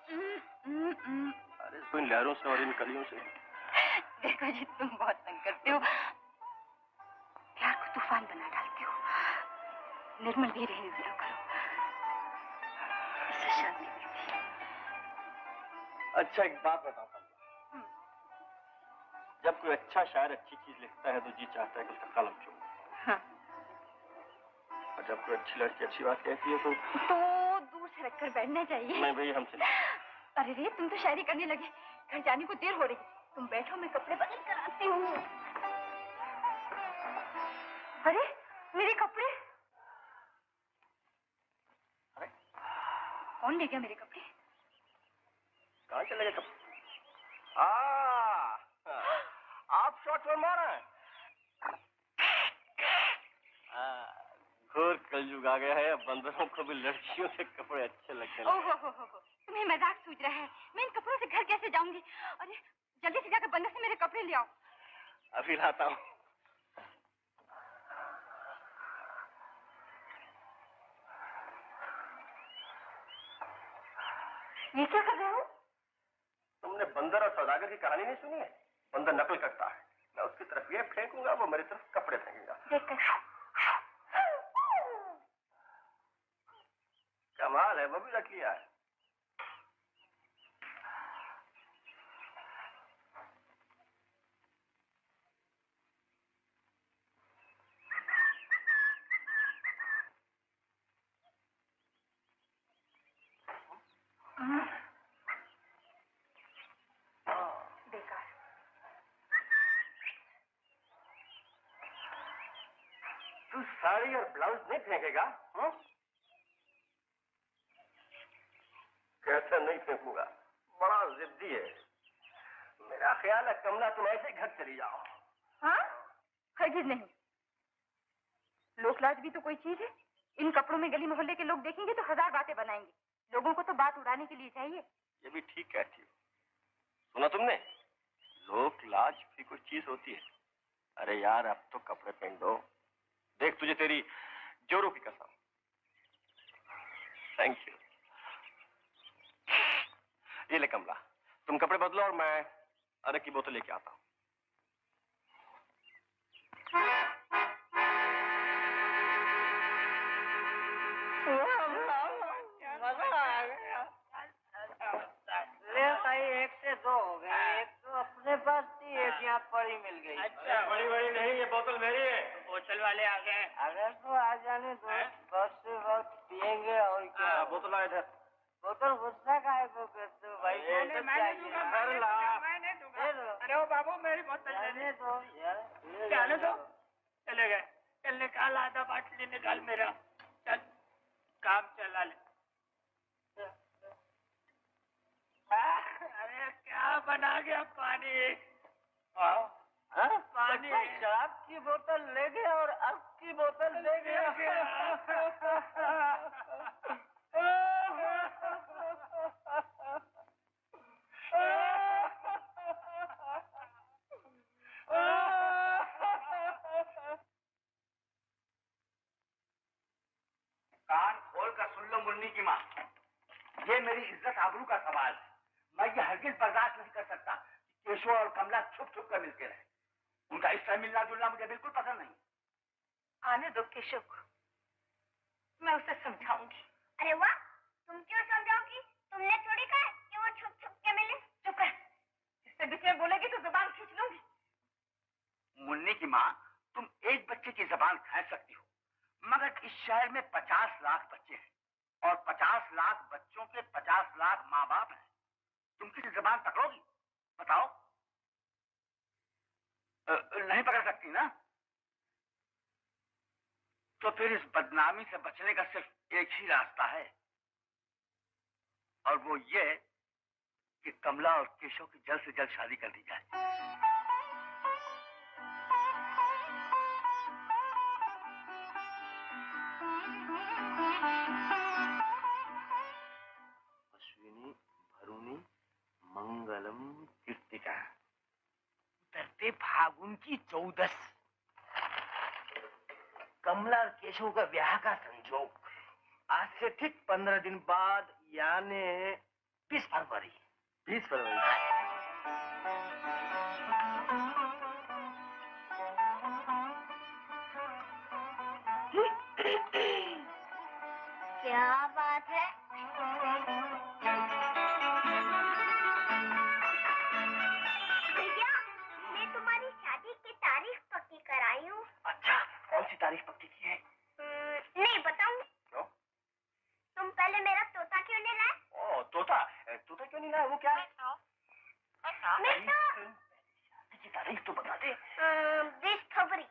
Speaker 1: अरे तो इन लहरों से और इन कलियों से।
Speaker 2: देखो जी, तुम बहुत तंग करते हो, प्यार को तूफान बना डालते हो। निर्मल भी रहने दिया करो, इससे शांति मिलती है।
Speaker 1: अच्छा एक बात बताता हूँ, जब कोई अच्छा शायर अच्छी चीज लिखता है तो जी चाहता है कि उसका कलम चूमो।
Speaker 2: हाँ।
Speaker 1: और जब कोई अच्छी लड़की अच्छी बात कहती है तो
Speaker 2: दूर से रखकर बैठना चाहिए।
Speaker 1: नहीं भाई, हमसे नहीं।
Speaker 2: अरे रे, तुम तो शायरी करने लगे, घर जाने को देर हो रही। तुम बैठो, मैं कपड़े बदल कर आती हूँ। अरे मेरे कपड़े,
Speaker 1: अरे
Speaker 2: कौन ले गया मेरे कपड़े?
Speaker 1: कहाँ चले गए कपड़े? आप शॉट में मारा है। घोर कलयुग आ गया है, अब बंदरों को भी लड़कियों के कपड़े अच्छे लगने लगे।
Speaker 2: ओहो हो, तुम्हें मजाक सूझ रहा है? मैं इन कपड़ों से घर कैसे जाऊंगी? अरे जल्दी से जाकर बंदर से मेरे कपड़े ले आओ।
Speaker 1: अभी लाता हूँ।
Speaker 2: ये क्या कर रहे हो?
Speaker 1: तुमने बंदर और सौदागर की कहानी नहीं सुनी है? बंदर नकल करता है, मैं उसकी तरफ ये फेंकूंगा, वो मेरी तरफ कपड़े फेंकेगा।
Speaker 2: देखकर
Speaker 1: कमाल है, वो भी रख लिया है।
Speaker 2: बेकार।
Speaker 1: तू साड़ी और ब्लाउज नहीं फेंकेगा? कैसे नहीं फेंकूंगा, बड़ा जिद्दी है। मेरा ख्याल है कमला तुम ऐसे घर चली जाओ।
Speaker 2: हाँ, हरगिज नहीं। लोकलाज भी तो कोई चीज है। इन कपड़ों में गली मोहल्ले के लोग देखेंगे तो हजार बातें बनाएंगे। लोगों को तो बात उड़ाने के लिए चाहिए।
Speaker 1: ये भी ठीक कहती हो। सुना तुमने, लोक लाज भी कोई चीज होती है। अरे यार अब तो कपड़े पहन दो, देख तुझे तेरी जोरों की कसम। Thank you. ये ले कमला, तुम कपड़े बदलो और मैं अरे की बोतल लेके आता हूँ।
Speaker 7: एक से दो हो गए, एक तो अपने पास थी, एक यहाँ पड़ी मिल गई।
Speaker 1: अच्छा, बड़ी बड़ी नहीं, ये बोतल मेरी है।
Speaker 3: होटल वाले आ गए।
Speaker 7: अगर तो आ जाने दो, वक्त से वक्त पियेंगे और क्या।
Speaker 1: बोतल आ इधर।
Speaker 7: बोतल गुस्सा काहे को करते हो भाई?
Speaker 3: मैंने दूंगा,
Speaker 1: घर ला।
Speaker 3: मैंने दूंगा।
Speaker 7: दे दो।
Speaker 3: अरे जाओ बाबू, मेरी बोतल
Speaker 7: जाने दो यार,
Speaker 3: जाने दो। चले गए। चल निकाल, आधा बाटली निकाल मेरा। चल काम चला ले। अरे क्या बना गया पानी। पानी
Speaker 7: शराब की बोतल ले गया और अब की बोतल दे गया।
Speaker 5: कान खोल कर सुन लो मुन्नी की माँ, ये मेरी इज्जत आबरू का सवाल है। मैं ये हरगिज बर्दाश्त नहीं कर सकता कि केशव और कमला छुप छुप कर मिलते रहे। उनका इस तरह मिलना जुलना मुझे बिल्कुल पसंद नहीं।
Speaker 2: आने दो केशव को, मैं उसे समझाऊंगी।
Speaker 4: अरे वाह, तुम क्यों समझाओगी? तुमने थोड़ी कहा कि वो छुप छुप के मिले।
Speaker 2: चुप रह, इससे बीच में बोलेगी तो जुबान खींच लूंगी।
Speaker 5: मुन्नी की माँ, तुम एक बच्चे की जबान खींच सकती हो, मगर इस शहर में 50 लाख बच्चे हैं और 50 लाख बच्चों के 50 लाख माँ बाप हैं। तुम किसी जबान पकड़ोगी? बताओ। नहीं पकड़ सकती ना? तो फिर इस बदनामी से बचने का सिर्फ एक ही रास्ता है, और वो ये कि कमला और केशव की जल्द से जल्द शादी कर दी जाए।
Speaker 1: अश्विनी भरुणी मंगलम कीर्तिका।
Speaker 5: उतरते फागुन की 14
Speaker 1: कमला और केशव का ब्याह का संजोग आज से ठीक 15 दिन बाद, यानी 20 फरवरी। 20 फरवरी।
Speaker 4: क्या बात है? भैया, मैं तुम्हारी शादी की तारीख पक्की कराई हूँ।
Speaker 1: अच्छा, कौन सी तारीख पक्की की है?
Speaker 4: नहीं बताऊंगी।
Speaker 1: क्यों?
Speaker 4: तुम पहले मेरा तोता क्यों नहीं लाए?
Speaker 1: ओ, तोता तोता क्यों नहीं लाया? वो क्या है?
Speaker 4: मैं तो
Speaker 1: शादी की तारीख तो बता दे।
Speaker 4: 20 फरवरी।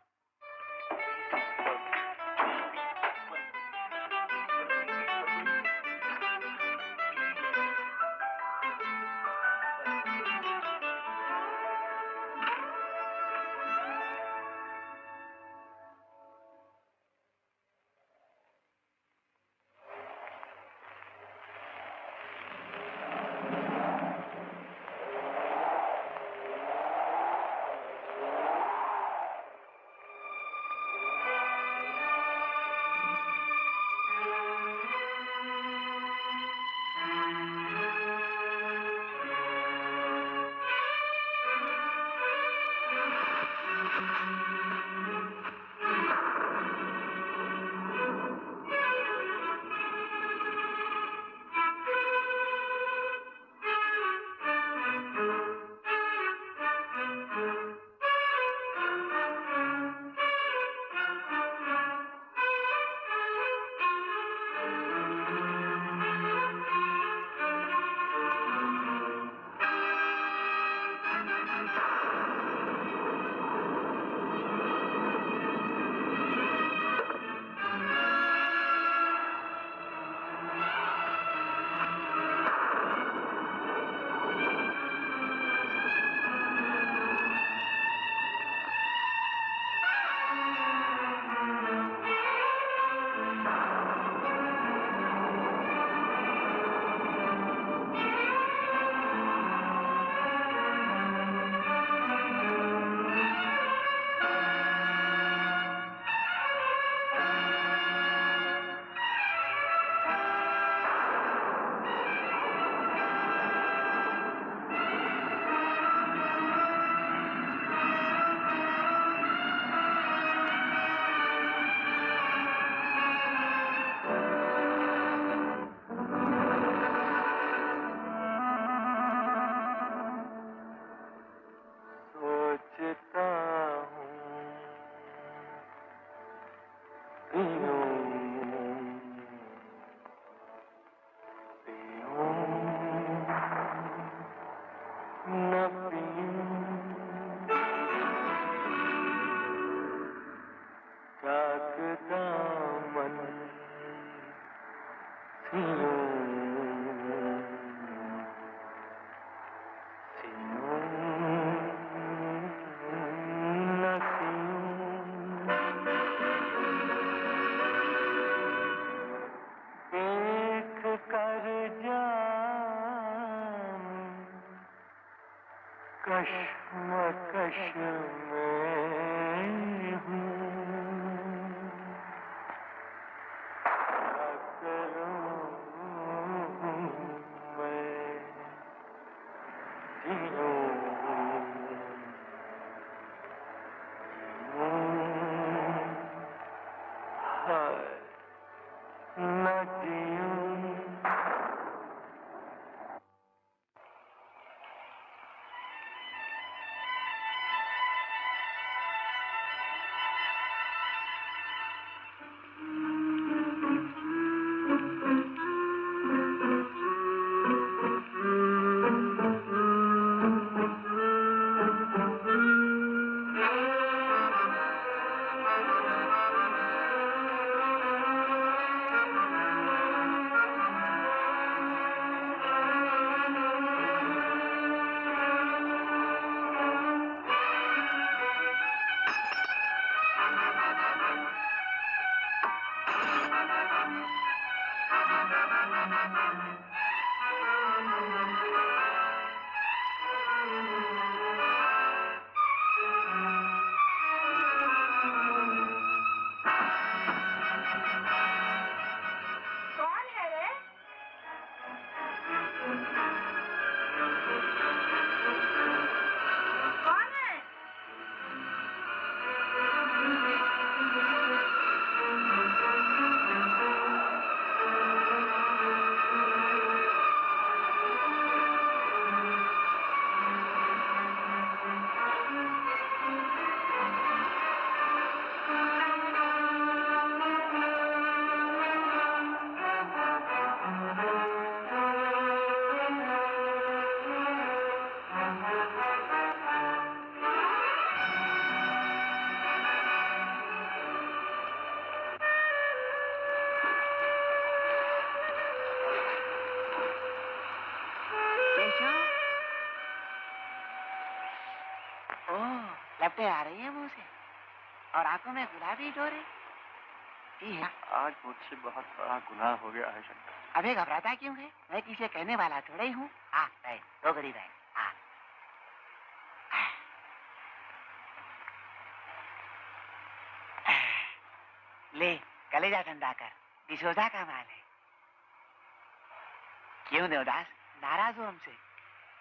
Speaker 6: कश्मकश में हूँ, क्या करूँ मैं, जीऊँ हाय न जीऊँ।
Speaker 7: लपटे आ रही है मुंह से और आंखों में गुलाबी डोरे।
Speaker 1: आज मुझसे बहुत बड़ा गुनाह हो गया है शंकर।
Speaker 7: अबे घबराता क्यों है? मैं किसे कहने वाला थोड़ा ही हूँ। बैठ, दो घड़ी बैठ। ले कलेजा ठंडा कर, डिसोजा का माल है। क्यों देवदास, नाराज हो हमसे?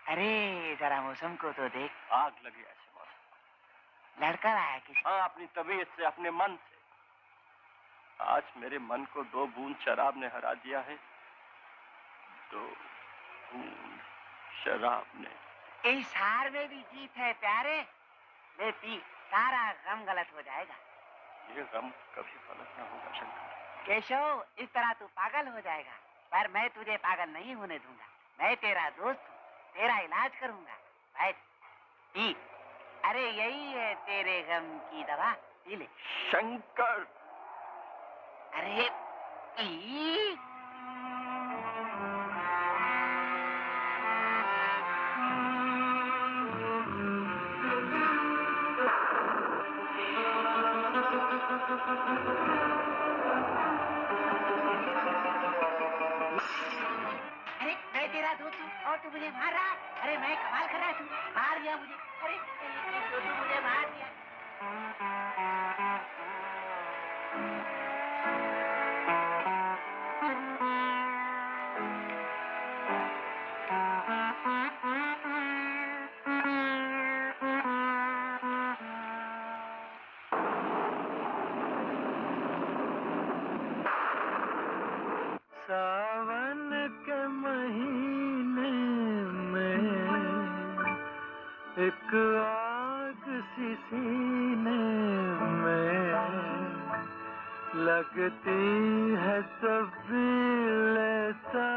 Speaker 7: अरे जरा मौसम को तो देख।
Speaker 1: आग लगी ऐसे मौसम।
Speaker 7: लड़का आया किसी?
Speaker 1: हाँ, अपनी तबीयत से, अपने मन से। आज मेरे मन को 2 बूंद शराब ने हरा दिया है। 2 बूंद शराब ने।
Speaker 7: इस हार में भी जीत है प्यारे। ले पी, सारा गम गलत हो जाएगा।
Speaker 1: ये गम कभी गलत ना होगा शंकर।
Speaker 7: केशव, इस तरह तू पागल हो जाएगा, पर मैं तुझे पागल नहीं होने दूंगा। मैं तेरा दोस्त हूँ, तेरा इलाज करूंगा। बैठ, पी। अरे यही है तेरे गम की दवा, पी ले।
Speaker 1: शंकर,
Speaker 7: अरे पी। अरे मैं तेरा दोस्त हूँ और तू मुझे मार रहा। अरे मैं कमाल कर रहा तू मार दिया मुझे। अरे तू मुझे मार दिया।
Speaker 6: सावन के महीने में एक आग सी सीने में लगती है, तब भी लेता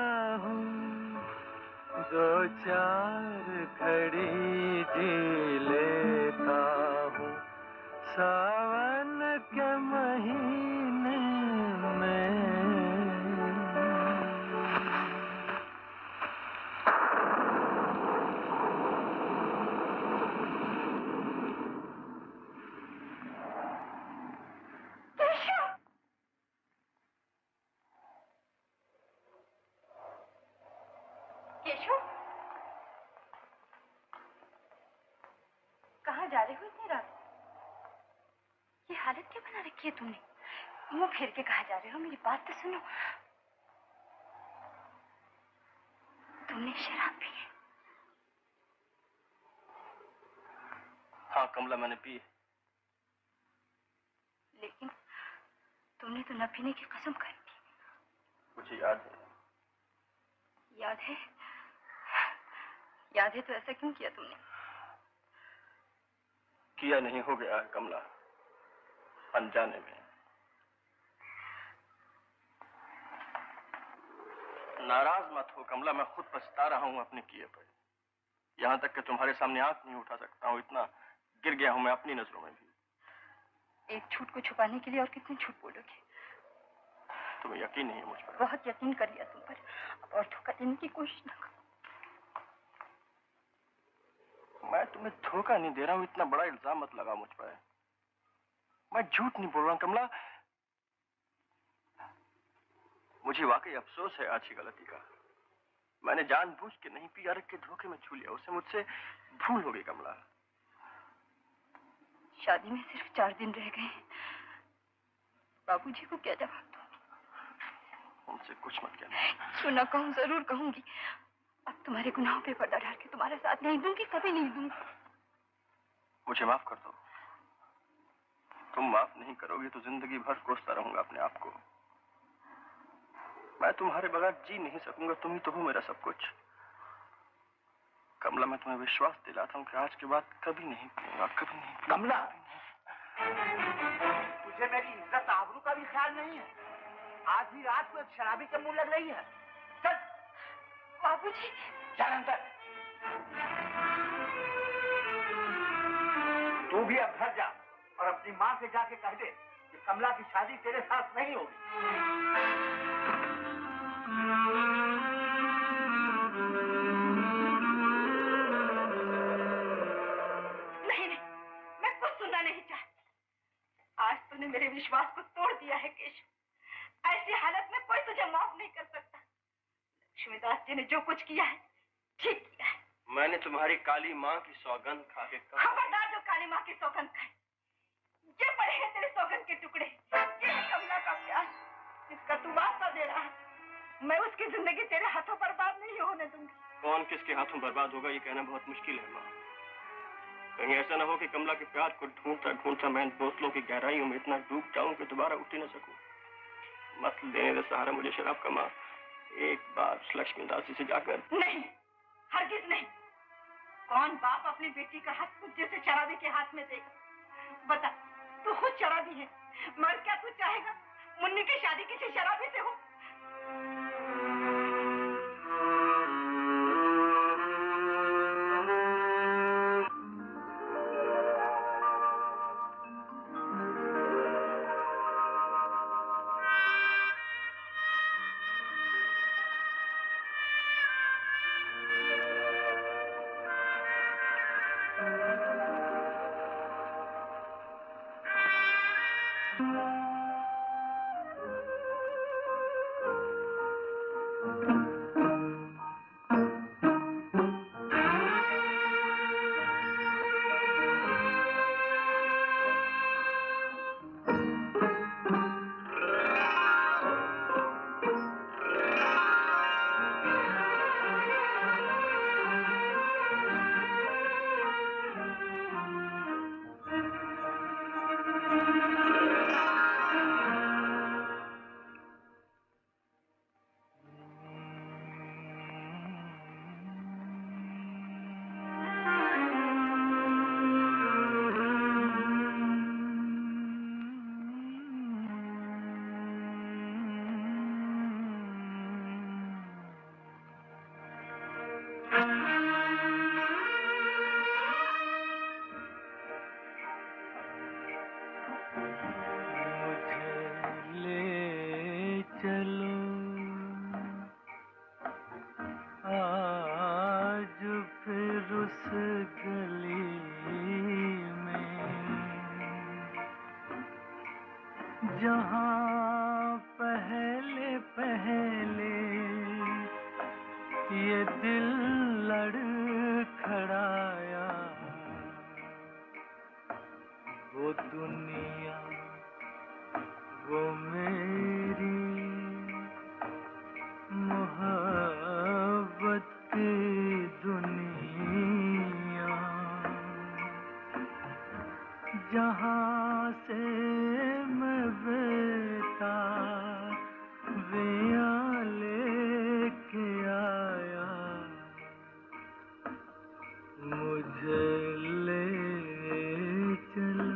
Speaker 6: हूँ 2-4 घड़ी जी लेता हूँ। सावन के महीने में
Speaker 2: जा रहे हो इतनी रात? ये हालत क्या बना रखी है तुमने? मुंह फेर के कहा जा रहे हो? मेरी बात तो सुनो। तुमने शराब पी है?
Speaker 1: हाँ कमला, मैंने पी है।
Speaker 2: लेकिन तुमने तो न पीने की कसम खाई थी।
Speaker 1: मुझे याद है।
Speaker 2: याद है? याद है तो ऐसा क्यों किया तुमने?
Speaker 1: किया नहीं, हो गया कमला, अनजाने में। नाराज मत हो कमला, मैं खुद पछता रहा हूँ अपने किए पर। यहाँ तक कि तुम्हारे सामने आंख नहीं उठा सकता हूँ, इतना गिर गया हूँ मैं अपनी नजरों में भी।
Speaker 2: एक झूठ को छुपाने के लिए और कितने झूठ बोलोगे?
Speaker 1: तुम्हें यकीन नहीं है मुझ पर?
Speaker 2: बहुत यकीन कर लिया तुम पर, अब और धोखा देने की कोशिश न करो।
Speaker 1: मैं तुम्हें धोखा नहीं दे रहा हूँ, इतना बड़ा इल्जाम मत लगाओ मुझ पर। मैं झूठ नहीं बोल रहा हूँ कमला। मुझे वाकई अफसोस है आज की गलती का। मैंने जानबूझ के नहीं पी, अरग के धोखे में छू लिया उसे, मुझसे भूल हो गई कमला।
Speaker 2: शादी में सिर्फ 4 दिन रह गए हैं, बाबूजी को क्या जवाब दूंगी?
Speaker 1: उनसे कुछ मत कहना।
Speaker 2: सुना कहूँ, जरूर कहूंगी। अब तुम्हारे गुनाहों पे पर्दा डाल के तुम्हारा साथ नहीं दूंगी, कभी नहीं दूंगी।
Speaker 1: मुझे माफ कर दो। तुम माफ नहीं करोगी तो जिंदगी भर कोसता रहूंगा अपने आप को। मैं तुम्हारे बगैर जी नहीं सकूंगा, तुम ही तो हो मेरा सब कुछ। कमला, मैं तुम्हें विश्वास दिलाता हूँ कि आज के बाद कभी नहीं पीऊंगा, कभी नहीं पीऊंगा।
Speaker 5: कमला, तुझे मेरी इज्जत आबरू का भी ख्याल नहीं है? आधी रात को एक शराबी के मुंह लग रही है। चल
Speaker 2: बाबूजी,
Speaker 5: चल अंदर। तू भी अब घर जा और अपनी माँ से जाके कह दे कि कमला की शादी तेरे साथ नहीं होगी।
Speaker 2: नहीं नहीं, मैं कुछ सुनना नहीं चाहती। आज तूने मेरे विश्वास को तोड़ दिया है केशव। ऐसी हालत में कोई तुझे माफ नहीं कर सकता। लक्ष्मीदास जी ने जो कुछ किया है ठीक किया है।
Speaker 1: मैंने तुम्हारी काली माँ की सौगंध खा के कहा।
Speaker 2: खबरदार जो काली माँ की सौगंध खाए। ये पड़े हैं तेरे सौगंध के टुकड़े। ये है कमला का प्यार जिसका तू वास्ता दे रहा है। मैं उसकी जिंदगी तेरे हाथों बर्बाद नहीं होने दूंगी।
Speaker 1: कौन किसके हाथों बर्बाद होगा ये कहना बहुत मुश्किल है माँ। कहीं ऐसा ना हो कि कमला के प्यार को ढूंढता ढूंढता मैं बोतलों की गहराइयों में इतना डूब जाऊं कि दोबारा उठ ही न सकूं। मत देने दे सहारा मुझे शराब का माँ। एक बार लक्ष्मीदास जी से जाकर।
Speaker 2: नहीं, हरगिज नहीं। कौन बाप अपनी बेटी का हाथ तुझ जैसे शराबी के हाथ में देगा? बता, तू खुद शराबी है, मर क्या तू चाहेगा मुन्नी की शादी किसी शराबी से हो?
Speaker 6: जहाँ पहले पहले ये दिल लड़खड़ाया, जहाँ से मैं बेटा विया लेके आया, मुझे ले चलो।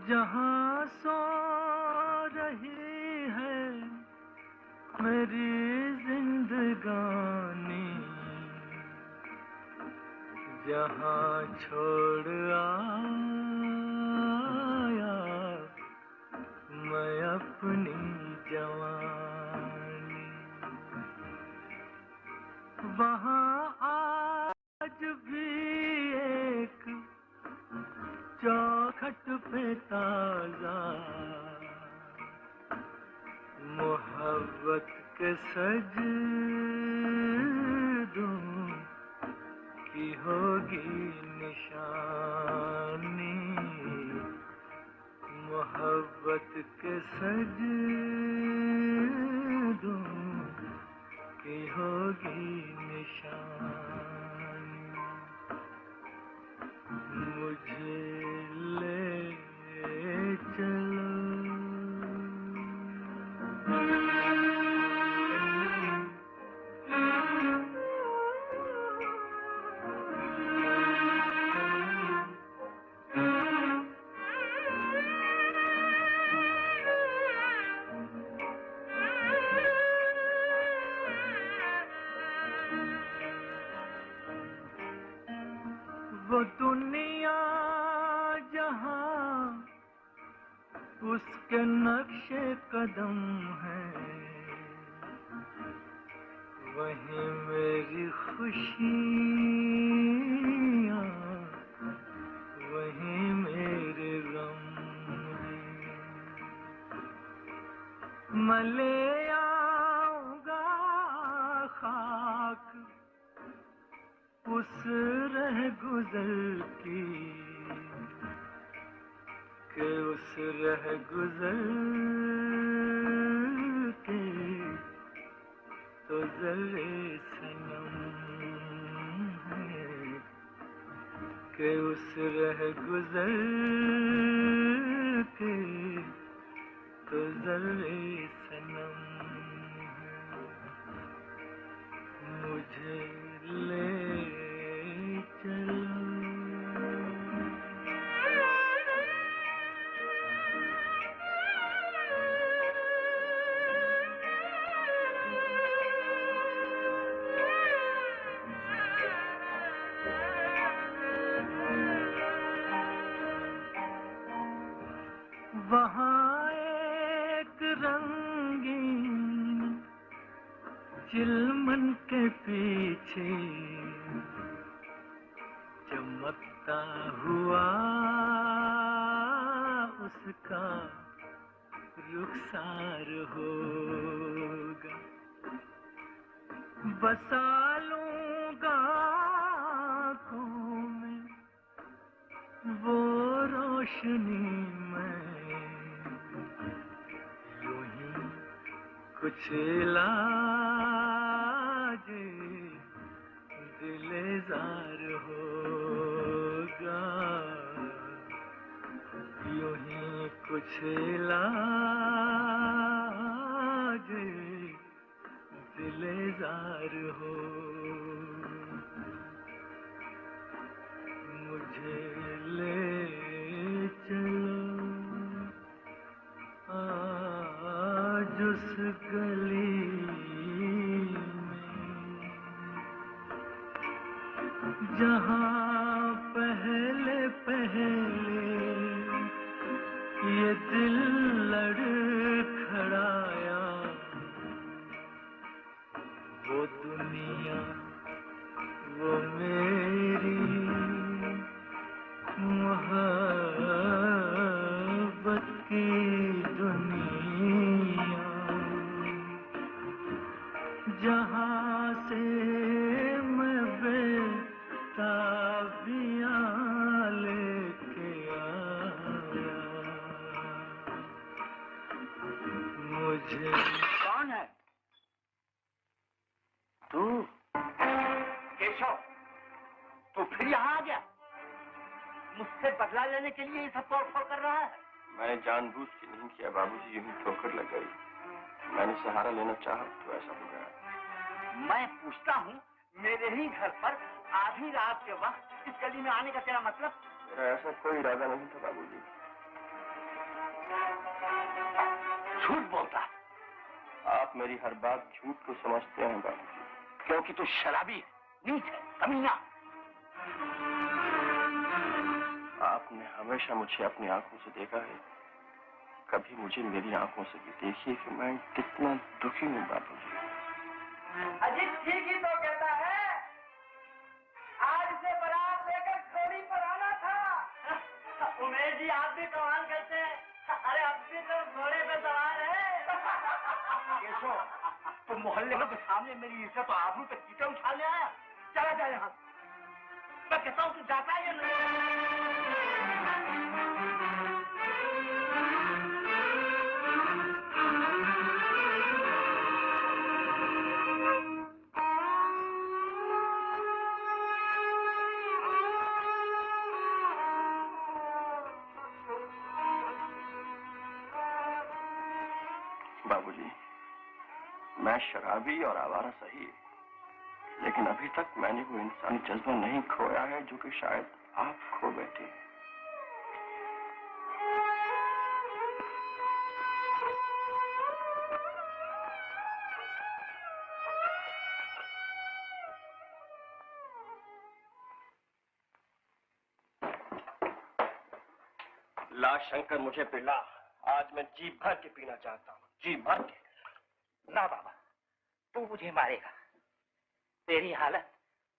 Speaker 6: जहाँ सो रही है मेरी जिंदगानी, जहाँ छोड़ आया मैं अपनी जवानी, वहाँ आज भी एक चौखट पे ताजा मोहब्बत के सजदों की होगी निशानी, मोहब्बत के सजदों की होगी निशानी, मुझे ले चलो। वो दुनिया जहाँ उसके नक्शे कदम है, वहीं मेरी खुशियाँ, वहीं मेरे गम हैं। मैं ले आऊँगा खाक उस रह गुजर की, के उस रह गुजर के तो जरे सनम है, के उस रह गुजर के तो जरे सनम है, मुझे ले चलो। वहाँ एक रंगीन चिलमन के पीछे चमकता हुआ उसका रुखसार होगा, बसा लूंगा आँखों में वो रोशनी में, यूं ही कुछ इलाज दिलेजार होगा, यूं ही कुछ इलाज दिलेजार हो, मुझे ले चलो आज उस गली में, जहाँ पहले पहले ये दिल लड़खड़ाया, वो दुनिया वो मेरी मोहब्बत की दुनिया, जहाँ से मैं
Speaker 5: तू केशव, तू फिर यहाँ आ गया? मुझसे बदला लेने के लिए ये सब तोड़ फोड़ कर रहा है?
Speaker 1: मैंने जानबूझ के नहीं किया बाबूजी, यूं ही ठोकर लग गई। मैंने सहारा लेना चाहा तो ऐसा हो गया।
Speaker 5: मैं पूछता हूँ, मेरे ही घर पर आधी रात के वक्त इस गली में आने का तेरा मतलब?
Speaker 1: मेरा ऐसा कोई इरादा नहीं था बाबूजी।
Speaker 5: झूठ बोलता।
Speaker 1: आप मेरी हर बात झूठ को समझते हैं बाबूजी।
Speaker 5: क्योंकि तू शराबी है, नीच है, कमीना।
Speaker 1: आपने हमेशा मुझे अपनी आंखों से देखा है, कभी मुझे मेरी आंखों से भी देखिए कि मैं कितना दुखी हूँ बाबूजी।
Speaker 3: अजीत ठीक ही तो कहता है, आज से बारात लेकर घोड़ी पर आना था। उमेश जी आप भी कमाल करते हैं। अरे अब भी तो घोड़े पे सवार है।
Speaker 5: केशव, तुम मोहल्ले के सामने मेरी इज्जत और आबरू पे कीचड़ उछालने आया? चला जा यहाँ। मैं कहता हूँ तू जाता है या नहीं?
Speaker 1: बाबूजी, मैं शराबी और आवारा सही, लेकिन अभी तक मैंने वो इंसानी जज्बा नहीं खोया है जो कि शायद आप खो बैठे। ला शंकर, मुझे पिला। आज मैं जी भर के पीना चाहता हूँ, जी भर के।
Speaker 7: ना बाबा, तू मुझे मारेगा। तेरी हालत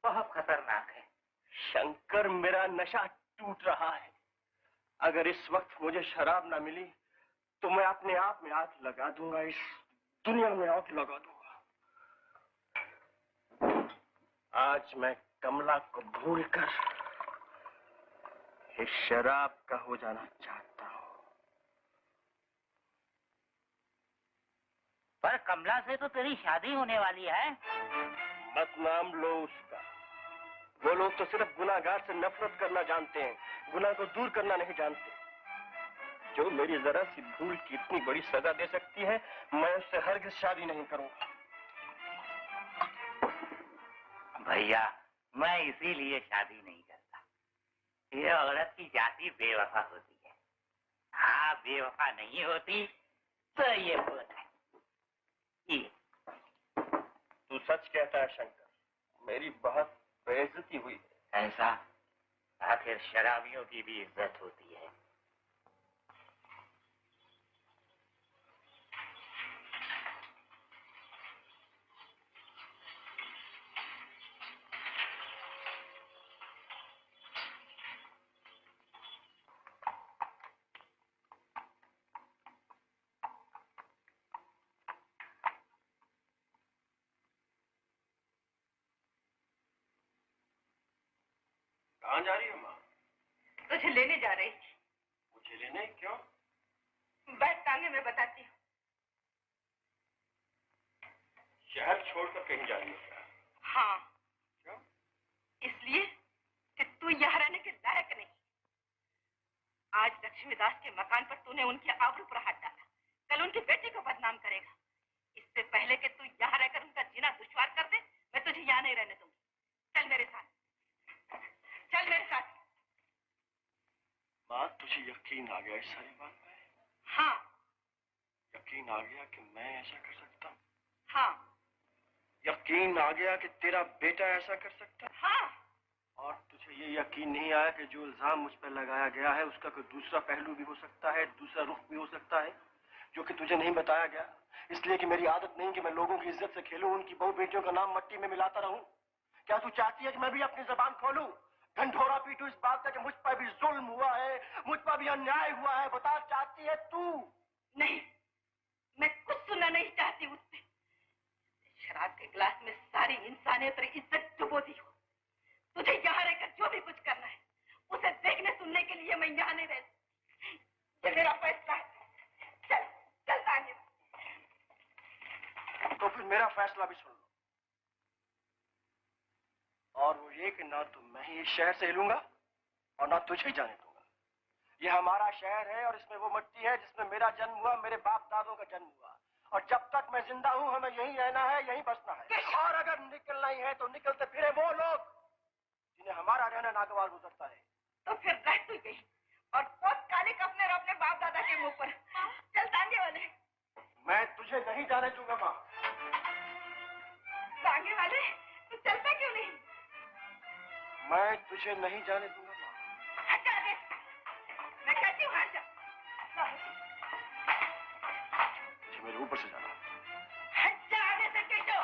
Speaker 7: बहुत खतरनाक है।
Speaker 1: शंकर, मेरा नशा टूट रहा है। अगर इस वक्त मुझे शराब ना मिली तो मैं अपने आप में आग लगा दूंगा, इस दुनिया में आग लगा दूंगा। आज मैं कमला को भूलकर इस शराब का हो जाना चाहता हूँ।
Speaker 7: पर कमला से तो तेरी शादी होने वाली है।
Speaker 1: मत नाम लो उसका। वो लोग तो सिर्फ गुनाहगार से नफरत करना जानते हैं, गुनाह को दूर करना नहीं जानते। जो मेरी जरा सी भूल की इतनी बड़ी सजा दे सकती है, मैं उससे हरगिज शादी नहीं करूंगा।
Speaker 7: भैया, मैं इसीलिए शादी नहीं करता। ये औरत की जाति बेवफा होती है। हाँ, बेवफा नहीं होती तो ये होता है। ये
Speaker 1: तू सच कहता है शंकर, मेरी बहुत बेइज्जती हुई है।
Speaker 7: ऐसा? आखिर शराबियों की भी इज्जत होती है।
Speaker 1: कहाँ जा रही हो माँ?
Speaker 2: तुझे लेने जा रही थी।
Speaker 1: मुझे लेने? क्यों?
Speaker 2: बैठ टांगे मैं बताती हूँ।
Speaker 1: शहर छोड़कर कहीं जा रही हो क्या?
Speaker 2: हाँ।
Speaker 1: क्यों?
Speaker 2: इसलिए कि तू यहाँ रहने के लायक नहीं। आज लक्ष्मीदास के मकान पर तूने उनकी आबरू पर हाथ डाला, कल उनकी बेटी को बदनाम करेगा। इससे पहले कि तू यहाँ रहकर उनका जीना दुश्वार कर दे, मैं तुझे यहाँ नहीं रहने दूंगी। चल मेरे साथ, चल मेरे साथ।
Speaker 1: माँ, तुझे यकीन आ गया इस सारी बात में?
Speaker 2: हाँ।
Speaker 1: यकीन आ गया कि मैं ऐसा कर सकता हूँ?
Speaker 2: हाँ।
Speaker 1: यकीन आ गया कि तेरा बेटा ऐसा कर सकता है?
Speaker 2: हाँ।
Speaker 1: और तुझे ये यकीन नहीं आया कि जो इल्जाम मुझ पर लगाया गया है उसका कोई दूसरा पहलू भी हो सकता है, दूसरा रुख भी हो सकता है, जो कि तुझे नहीं बताया गया, इसलिए कि मेरी आदत नहीं कि मैं लोगों की इज्जत से खेलूं, उनकी बहू बेटियों का नाम मट्टी में मिलाता रहूं। क्या तू चाहती है कि मैं भी अपनी जबान खोलूं, ढंढोरा पीटूं इस बात का कि मुझ पर भी जुल्म हुआ है, मुझ पर भी अन्याय हुआ है? बता, चाहती है तू?
Speaker 2: नहीं, मैं कुछ सुनना नहीं चाहती उससे। शराब के गिलास में सारी इंसानियत और इज्जत डुबो दी हो। तुझे यहाँ रहकर जो भी कुछ करना है उसे देखने सुनने के लिए मैं यहाँ नहीं रह सकती। ये मेरा फैसला है। चल चल तानिया।
Speaker 1: तो फिर मेरा फैसला भी सुन लो। और वो ये कि ना तो मैं ही इस शहर से हिलूंगा और ना तुझे ही जाने दूंगा। ये हमारा शहर है और इसमें वो मिट्टी है जिसमें मेरा जन्म हुआ, मेरे बाप दादों का जन्म हुआ। और जब तक मैं जिंदा हूँ हमें यहीं रहना है, यहीं बसना है। और अगर निकलना ही है तो निकलते फिरे वो लोग जिन्हें हमारा रहना नागवार गुजरता है।
Speaker 2: तो फिर रह तू यही और पोत काले कपने रहो अपने बाप दादा के मुंह पर। चल तांगे वाले।
Speaker 1: मैं तुझे नहीं जाने दूंगा माँ।
Speaker 2: तांगे वाले तू चलता क्यों नहीं?
Speaker 1: मैं तुझे नहीं जाने दूंगा माँ।
Speaker 2: हटा दे, मैं कहती हूँ हट जा।
Speaker 1: तुझे मेरे ऊपर से जाना।
Speaker 2: हट जा आगे से केशव।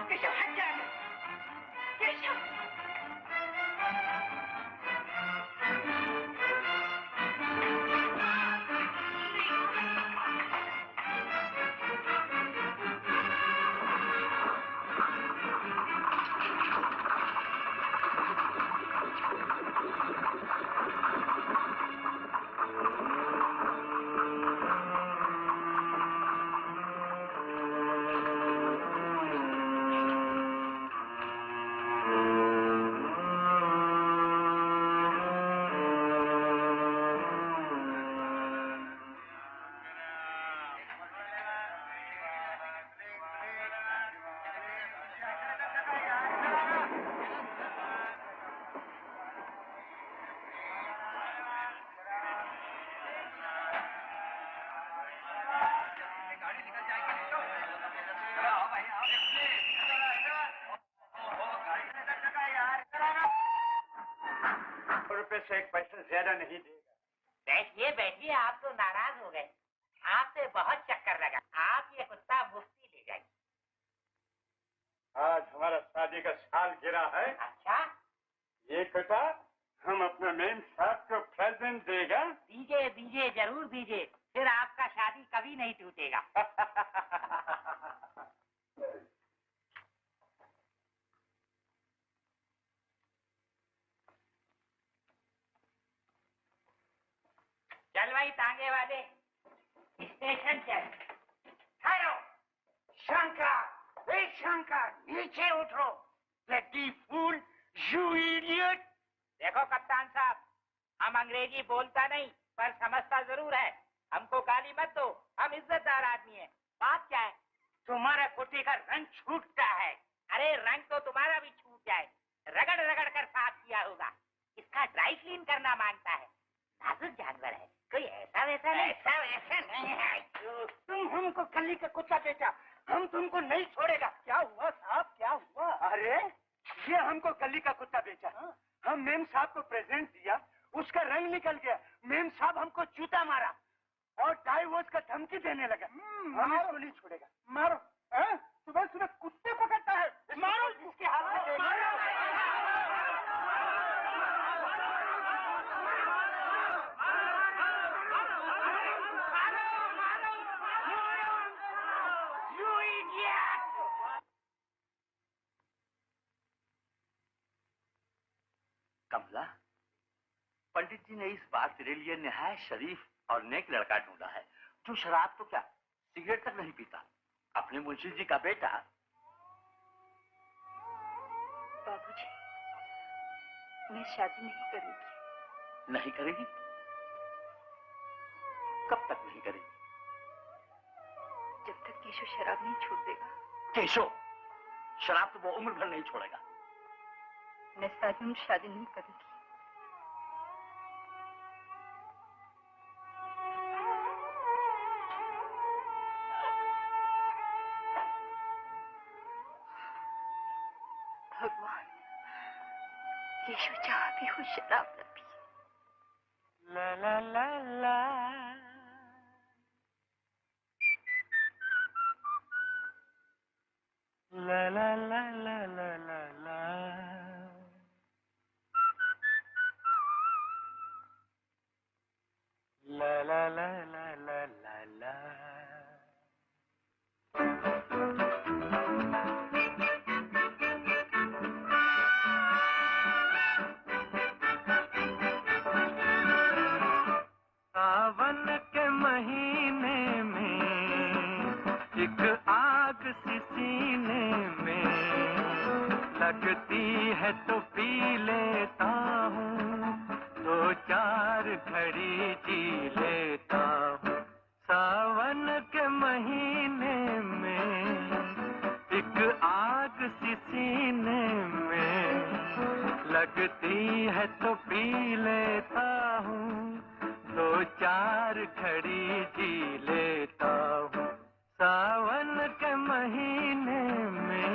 Speaker 2: केशव हट जा आगे। केशव।
Speaker 3: रुपए से एक पैसा ज्यादा नहीं देगा।
Speaker 7: बैठिए बैठिए, आप तो नाराज हो गए। आपसे बहुत चक्कर लगा। आप ये कुत्ता मुफ्ती ले जाइए।
Speaker 3: आज हमारा शादी का साल गिरा है।
Speaker 7: अच्छा,
Speaker 3: ये कुत्ता हम अपना मेम साहब को प्रेजेंट देगा।
Speaker 7: दीजिए दीजिए, जरूर दीजिए, फिर आपका शादी कभी नहीं टूटेगा। चल भाई तांगे वाले, स्टेशन चल। ठहरो। शंकर, शंकर, नीचे उतरो। Bloody fool, you idiot. देखो कप्तान साहब, हम अंग्रेजी बोलता नहीं पर समझता जरूर है। हमको गाली मत दो, हम इज्जतदार आदमी हैं। बात क्या है? तुम्हारा कुर्ती का रंग छूटता है। अरे रंग तो तुम्हारा भी छूट जाए, रगड़ रगड़ कर साफ किया होगा। इसका ड्राई क्लीन करना मांगता है। नाजुक जानवर है, कोई ऐसा वैसा नहीं। ऐसा वैसा नहीं है।
Speaker 3: तुम हमको कली का कुत्ता बेचा, हम तुमको नहीं छोड़ेगा। क्या हुआ साहब, क्या हुआ? अरे ये हमको गली का कुत्ता बेचा। हम मेम साहब को प्रेजेंट दिया, उसका रंग निकल गया। मेम साहब हमको जूता मारा और डाइवोर्स का धमकी देने लगा। हम इसको नहीं छोड़ेगा। मारो। सुबह सुबह कुत्ते पकड़ता है। मारो इसके हाथ में।
Speaker 5: कमला, पंडित जी ने इस बार तेरे लिए निहायत शरीफ और नेक लड़का ढूंढा है जो शराब तो क्या सिगरेट तक नहीं पीता। अपने मुंशी जी का बेटा।
Speaker 2: बाबूजी, मैं शादी नहीं करूंगी।
Speaker 5: नहीं करेगी? कब तक नहीं करेगी?
Speaker 2: जब तक केशव शराब नहीं छोड़ देगा।
Speaker 5: केशव शराब तो वो उम्र भर नहीं छोड़ेगा।
Speaker 2: मैं साजन शादी नहीं करूंगी। भगवान, केशव जहाँ भी हो शराब न पिए।
Speaker 3: ला ला ला ला। ला ला ला ला ला ला ला। ला ला ला ला ला ला ला।
Speaker 6: सावन के महीने में एक आग आग सी सीने में लगती है तो पी लेता हूँ, 2-4 घड़ी जी लेता हूँ। सावन के महीने में एक आग सी सीने में लगती है तो पी लेता हूँ, 2-4 घड़ी जी लेता हूँ। सावन के महीने में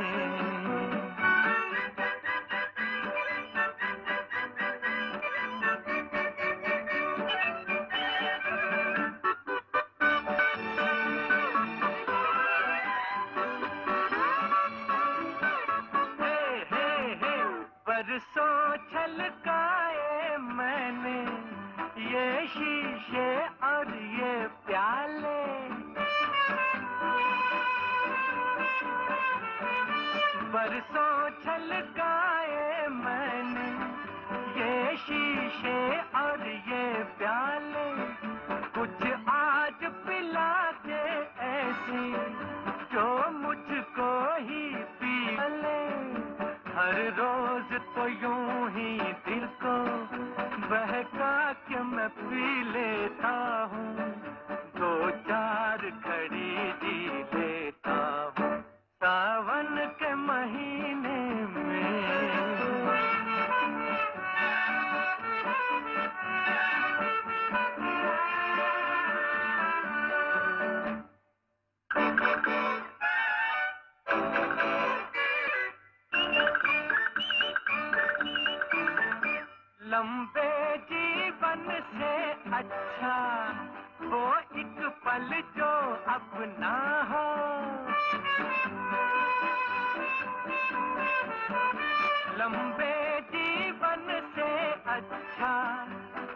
Speaker 6: बरसों छलकाए मैंने ये शीशे और ये प्याले, बरसों छलकाए मैंने ये शीशे और ये प्याले। कुछ आज पिला के ऐसी जो मुझको ही पी ले। हर रोज तो यूं ही दिल को बहका के मैं पी लेता हूँ, 2-4 घड़ी जी लेता हूँ। सावन के महीने में लंबे जीवन से अच्छा वो एक पल जो अपना हो। लंबे जीवन से अच्छा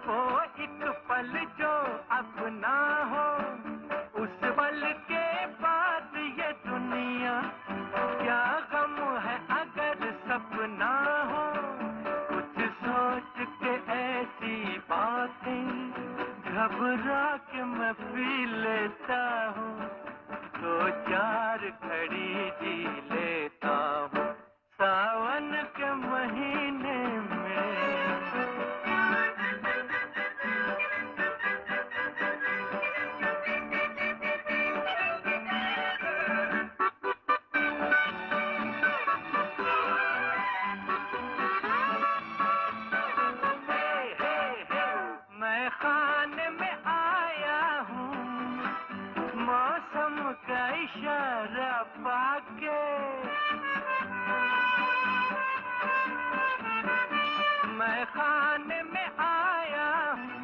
Speaker 6: वो एक पल जो अपना हो। उस पल के बाद ये दुनिया क्या गम है अगर सपना हो। कुछ सोच के ऐसी बातें घबरा के मैं पी लेता हूँ, 2-4 घड़ी जी लेता हूँ। सावन के महीने में मैं खाने में आया हूँ मौसम का इशारा पाके। मैं खाने में आया हूँ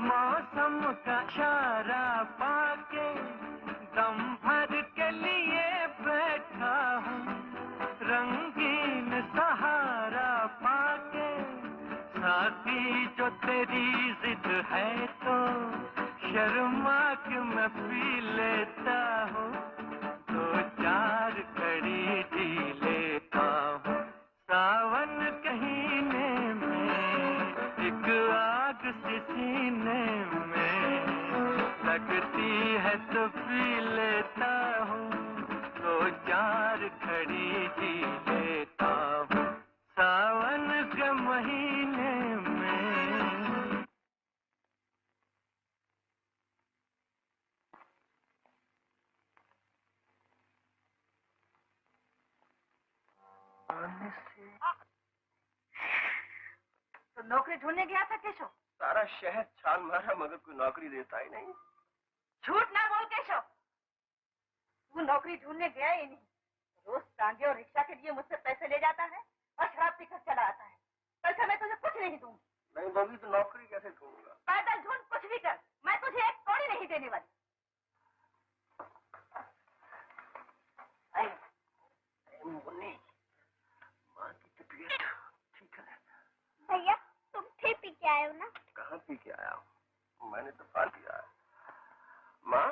Speaker 6: मौसम का इशारा पाके। दम भर के लिए बैठा हूँ रंगीन सहारा पाके। साथी जो तेरी जिद है तो शर्मा के मैं पी लेता हूँ, 2-4 घड़ी जी लेता हूँ। सावन महीने में एक आग सी सीने में लगती है तो पी लेता हूँ, 2-4 घड़ी जी लेता हूँ। सावन के महीने में
Speaker 2: तो नौकरी ढूंढने गया था केशव?
Speaker 1: सारा शहर छान मारा मगर कोई नौकरी देता ही नहीं।
Speaker 2: झूठ ना बोल केशव, तू नौकरी ढूंढने गया ही नहीं। रोज टांगे और रिक्शा के लिए मुझसे पैसे ले जाता है और शराब पीकर चला आता है। कल से मैं तुझे कुछ नहीं दूंगी।
Speaker 1: नहीं दोगी तो नौकरी कैसे ढूंढूंगा?
Speaker 2: पैदल ढूंढ कुछ भी कर, मैं तुझे एक कौड़ी नहीं देने वाली।
Speaker 1: मुन्नी, माँ की तबीयत ठीक है?
Speaker 4: भैया तुम फिर पी के आए हो ना?
Speaker 1: कहाँ पी के आया हूँ? मैंने तो पान पिया है। माँ,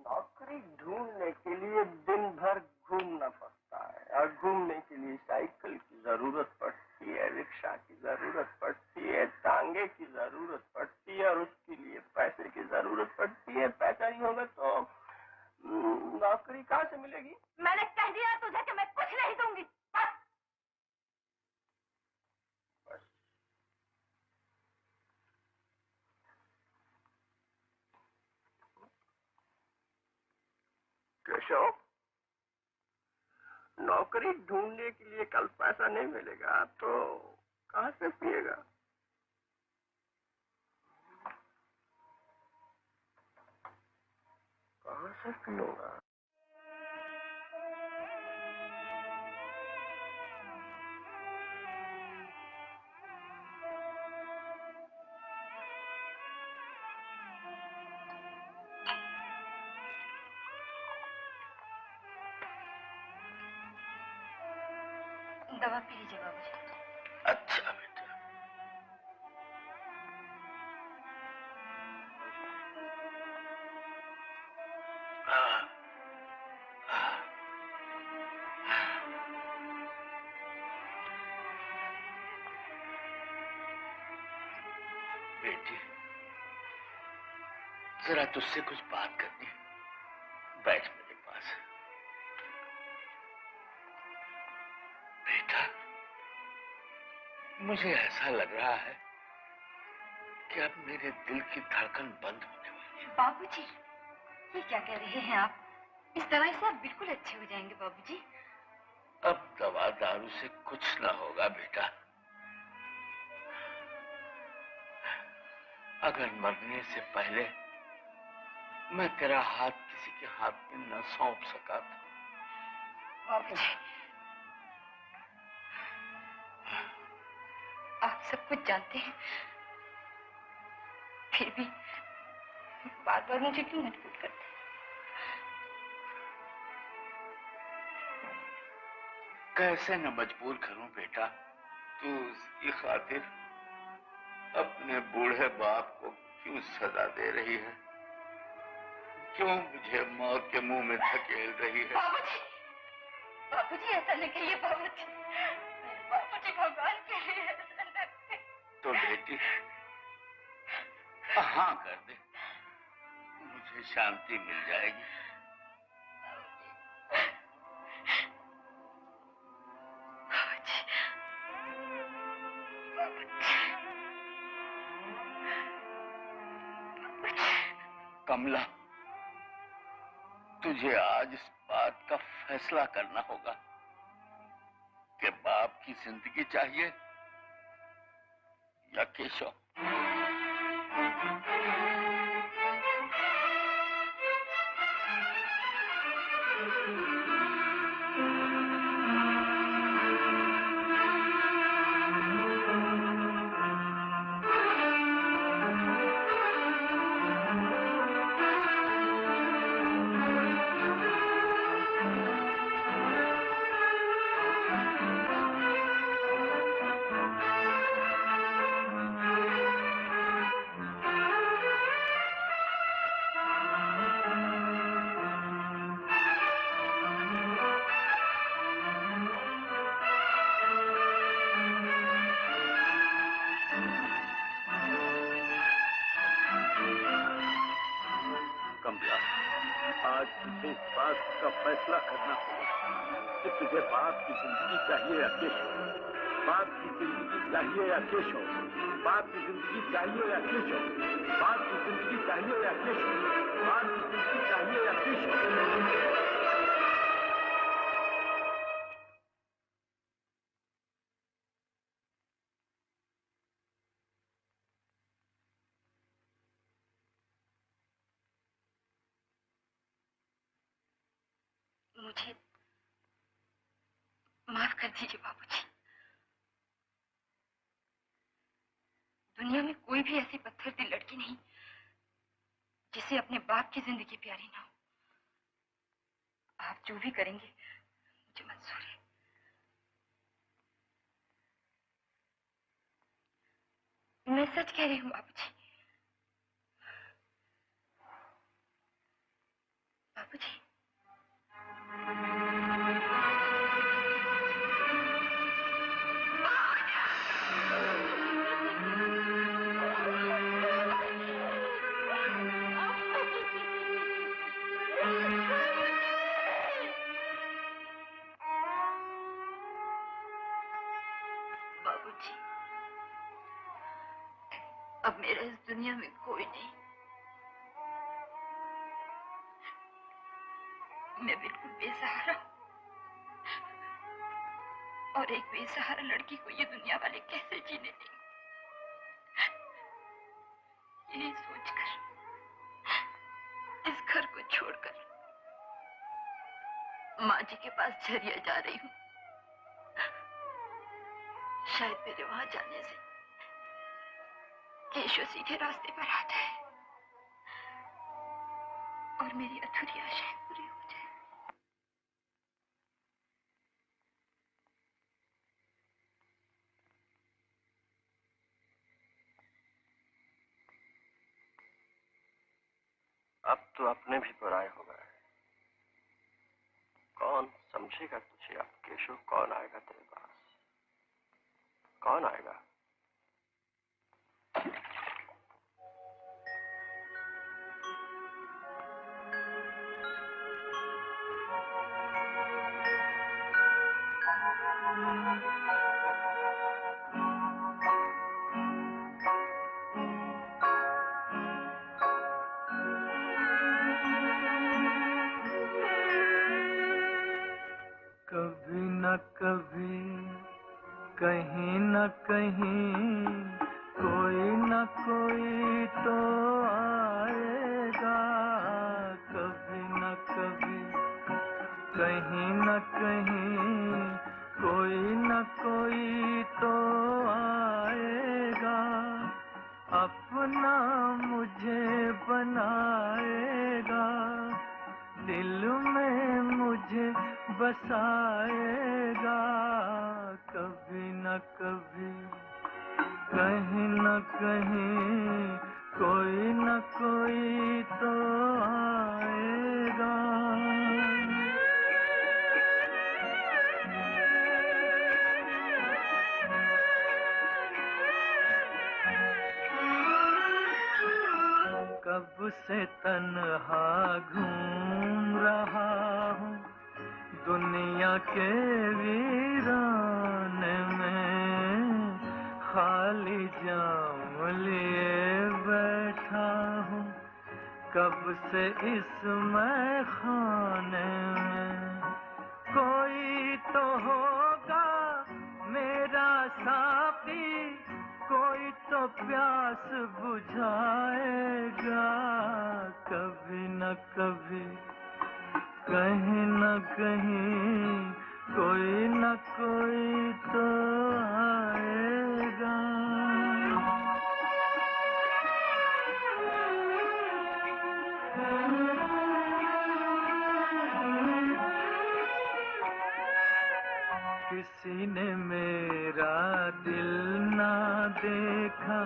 Speaker 1: नौकरी ढूंढने के लिए दिन भर घूमना पड़ता है और घूमने के लिए साइकिल की जरूरत पड़ती है, रिक्शा की जरूरत पड़ती है, टांगे की जरूरत पड़ती है और उसके लिए पैसे की जरूरत पड़ती है। पैसा नहीं होगा तो नौकरी कहाँ से मिलेगी?
Speaker 2: मैंने कह दिया तुझे कि मैं कुछ नहीं दूंगी। बस।
Speaker 1: केशव, नौकरी ढूंढने के लिए कल पैसा नहीं मिलेगा तो कहाँ से पिएगा? कहाँ से पीऊंगा?
Speaker 2: दवा पी लीजिए बाबूजी।
Speaker 5: अच्छा बेटा। बेटी, जरा तुझसे कुछ बात करनी है। बैठ मेरे पास। बेटा, मुझे ऐसा लग रहा है कि अब मेरे दिल की धड़कन बंद होने वाली है।
Speaker 2: बाबूजी, ये क्या कह रहे हैं आप? इस दवाई से आप बिल्कुल अच्छे हो जाएंगे बाबूजी।
Speaker 5: अब दवा दारू से कुछ ना होगा बेटा। अगर मरने से पहले मैं तेरा हाथ किसी के हाथ में न सौंप सका तो।
Speaker 2: बाबूजी, आप सब कुछ जानते हैं, फिर भी बार बार मुझे क्यों मजबूर करते हैं?
Speaker 5: कैसे न मजबूर करूं बेटा? तू उसकी खातिर अपने बूढ़े बाप को क्यों सजा दे रही है? क्यों मुझे मौत के मुंह में धकेल रही है?
Speaker 2: बाबूजी, बाबूजी ऐसा नहीं कहिए बाबूजी। बाबूजी भगवान के लिए ऐसा न कहिए।
Speaker 5: तो बेटी हाँ कर दे, मुझे शांति मिल जाएगी। कमला, तुझे आज इस बात का फैसला करना होगा कि बाप की जिंदगी चाहिए या केशव। आज तुझे इस बात का फैसला करना होगा कि तुझे बाप की जिंदगी चाहिए या केशव। बाप की जिंदगी चाहिए या केशव। बाप की जिंदगी चाहिए या केशव। बाप की जिंदगी चाहिए या केशव। बाप की जिंदगी चाहिए या केशव।
Speaker 2: मुझे माफ कर दीजिए बाबूजी। दुनिया में कोई भी ऐसी पत्थर दिल लड़की नहीं जिसे अपने बाप की जिंदगी प्यारी ना हो। आप जो भी करेंगे मुझे मंजूर है। मैं सच कह रही हूँ बाबूजी। बाबूजी, अब मेरा इस दुनिया में कोई नहीं। मैं बिल्कुल बेसहारा हूँ। और एक बेसहारा लड़की को ये दुनिया वाले कैसे जीने देंगे, यही सोचकर इस घर को छोड़कर माँ जी के पास झरिया जा रही हूँ। शायद मेरे वहां जाने से केशव सीधे रास्ते पर आ जाए और मेरी अधूरी आशाएं पूरी हो जाए।
Speaker 1: अब तो अपने भी पराए हो गए। कौन समझेगा तुझे अब केशव? कौन आएगा तेरे पास? कौन आएगा?
Speaker 6: कभी न कभी कहीं न कहीं कोई न कोई तो आएगा। कभी न कभी कहीं न कहीं कोई न कोई तो आएगा। अपना मुझे बनाएगा, दिल में मुझे बसाएगा। कभी न कभी कहीं न कहीं कोई न कोई तो आएगा। कब से तन्हा घूम रहा हूँ दुनिया के वीराने में, खाली जाम लिए बैठा हूँ कब से इस मैं खाने में। कोई तो होगा मेरा साथी, कोई तो प्यास बुझाएगा। कभी न कभी कहीं न कहीं कोई न कोई तो आएगा। किसी ने मेरा दिल ना देखा,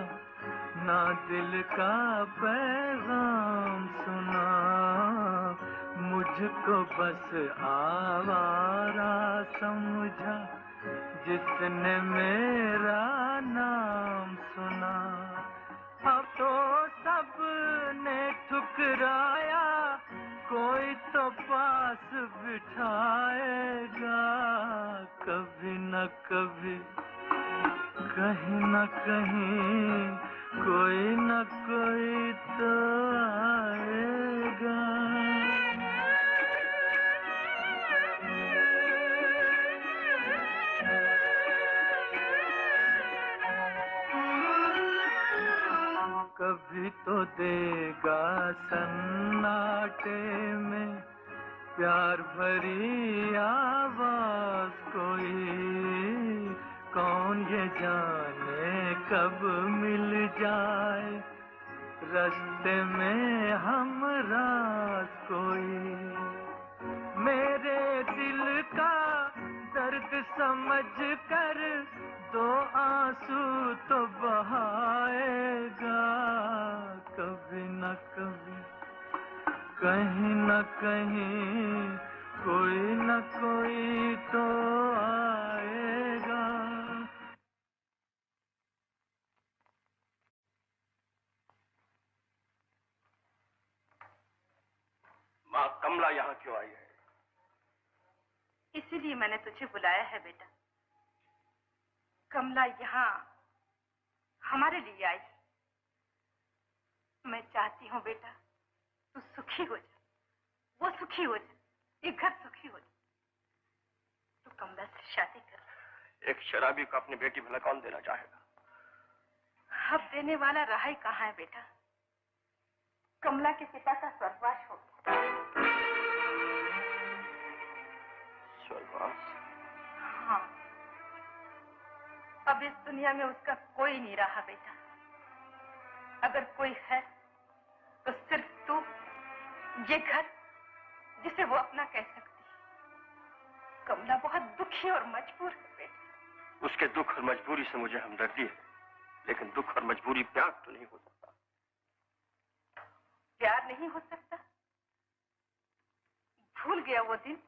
Speaker 6: ना दिल का पैगाम सुना। मुझको बस आवारा समझा जिसने मेरा नाम सुना। अब तो सबने ठुकराया, कोई तो पास बिठाएगा। कभी न कभी कहीं न कहीं कोई न कोई तो आएगा। कभी तो देगा सन्नाटे में प्यार भरी आवाज कोई। कौन ये जाने कब मिल जाए रास्ते में हम राज कोई। मेरे दिल का दर्द समझ कर दो आंसू तो बहाएगा। कभी न कभी कहीं न कहीं कोई न कोई तो आएगा।
Speaker 1: माँ कमला यहाँ क्यों आई है?
Speaker 2: इसीलिए मैंने तुझे बुलाया है बेटा। कमला यहाँ हमारे लिए आई। मैं चाहती हूँ बेटा तू सुखी हो जा, वो सुखी हो जा, ये घर सुखी हो जा। तू कमला से शादी कर।
Speaker 1: एक शराबी को अपनी बेटी भला कौन देना चाहेगा?
Speaker 2: अब देने वाला रहा ही कहाँ है बेटा? कमला के पिता का स्वर्गवास हो गया।
Speaker 1: स्वर्गवास?
Speaker 2: हाँ, अब इस दुनिया में उसका कोई नहीं रहा बेटा। अगर कोई है तो सिर्फ तू, ये घर जिसे वो अपना कह सकती है। कमला बहुत दुखी और मजबूर है बेटा।
Speaker 1: उसके दुख और मजबूरी से मुझे हमदर्दी है, लेकिन दुख और मजबूरी प्यार तो नहीं हो सकता।
Speaker 2: प्यार नहीं हो सकता? भूल गया वो दिन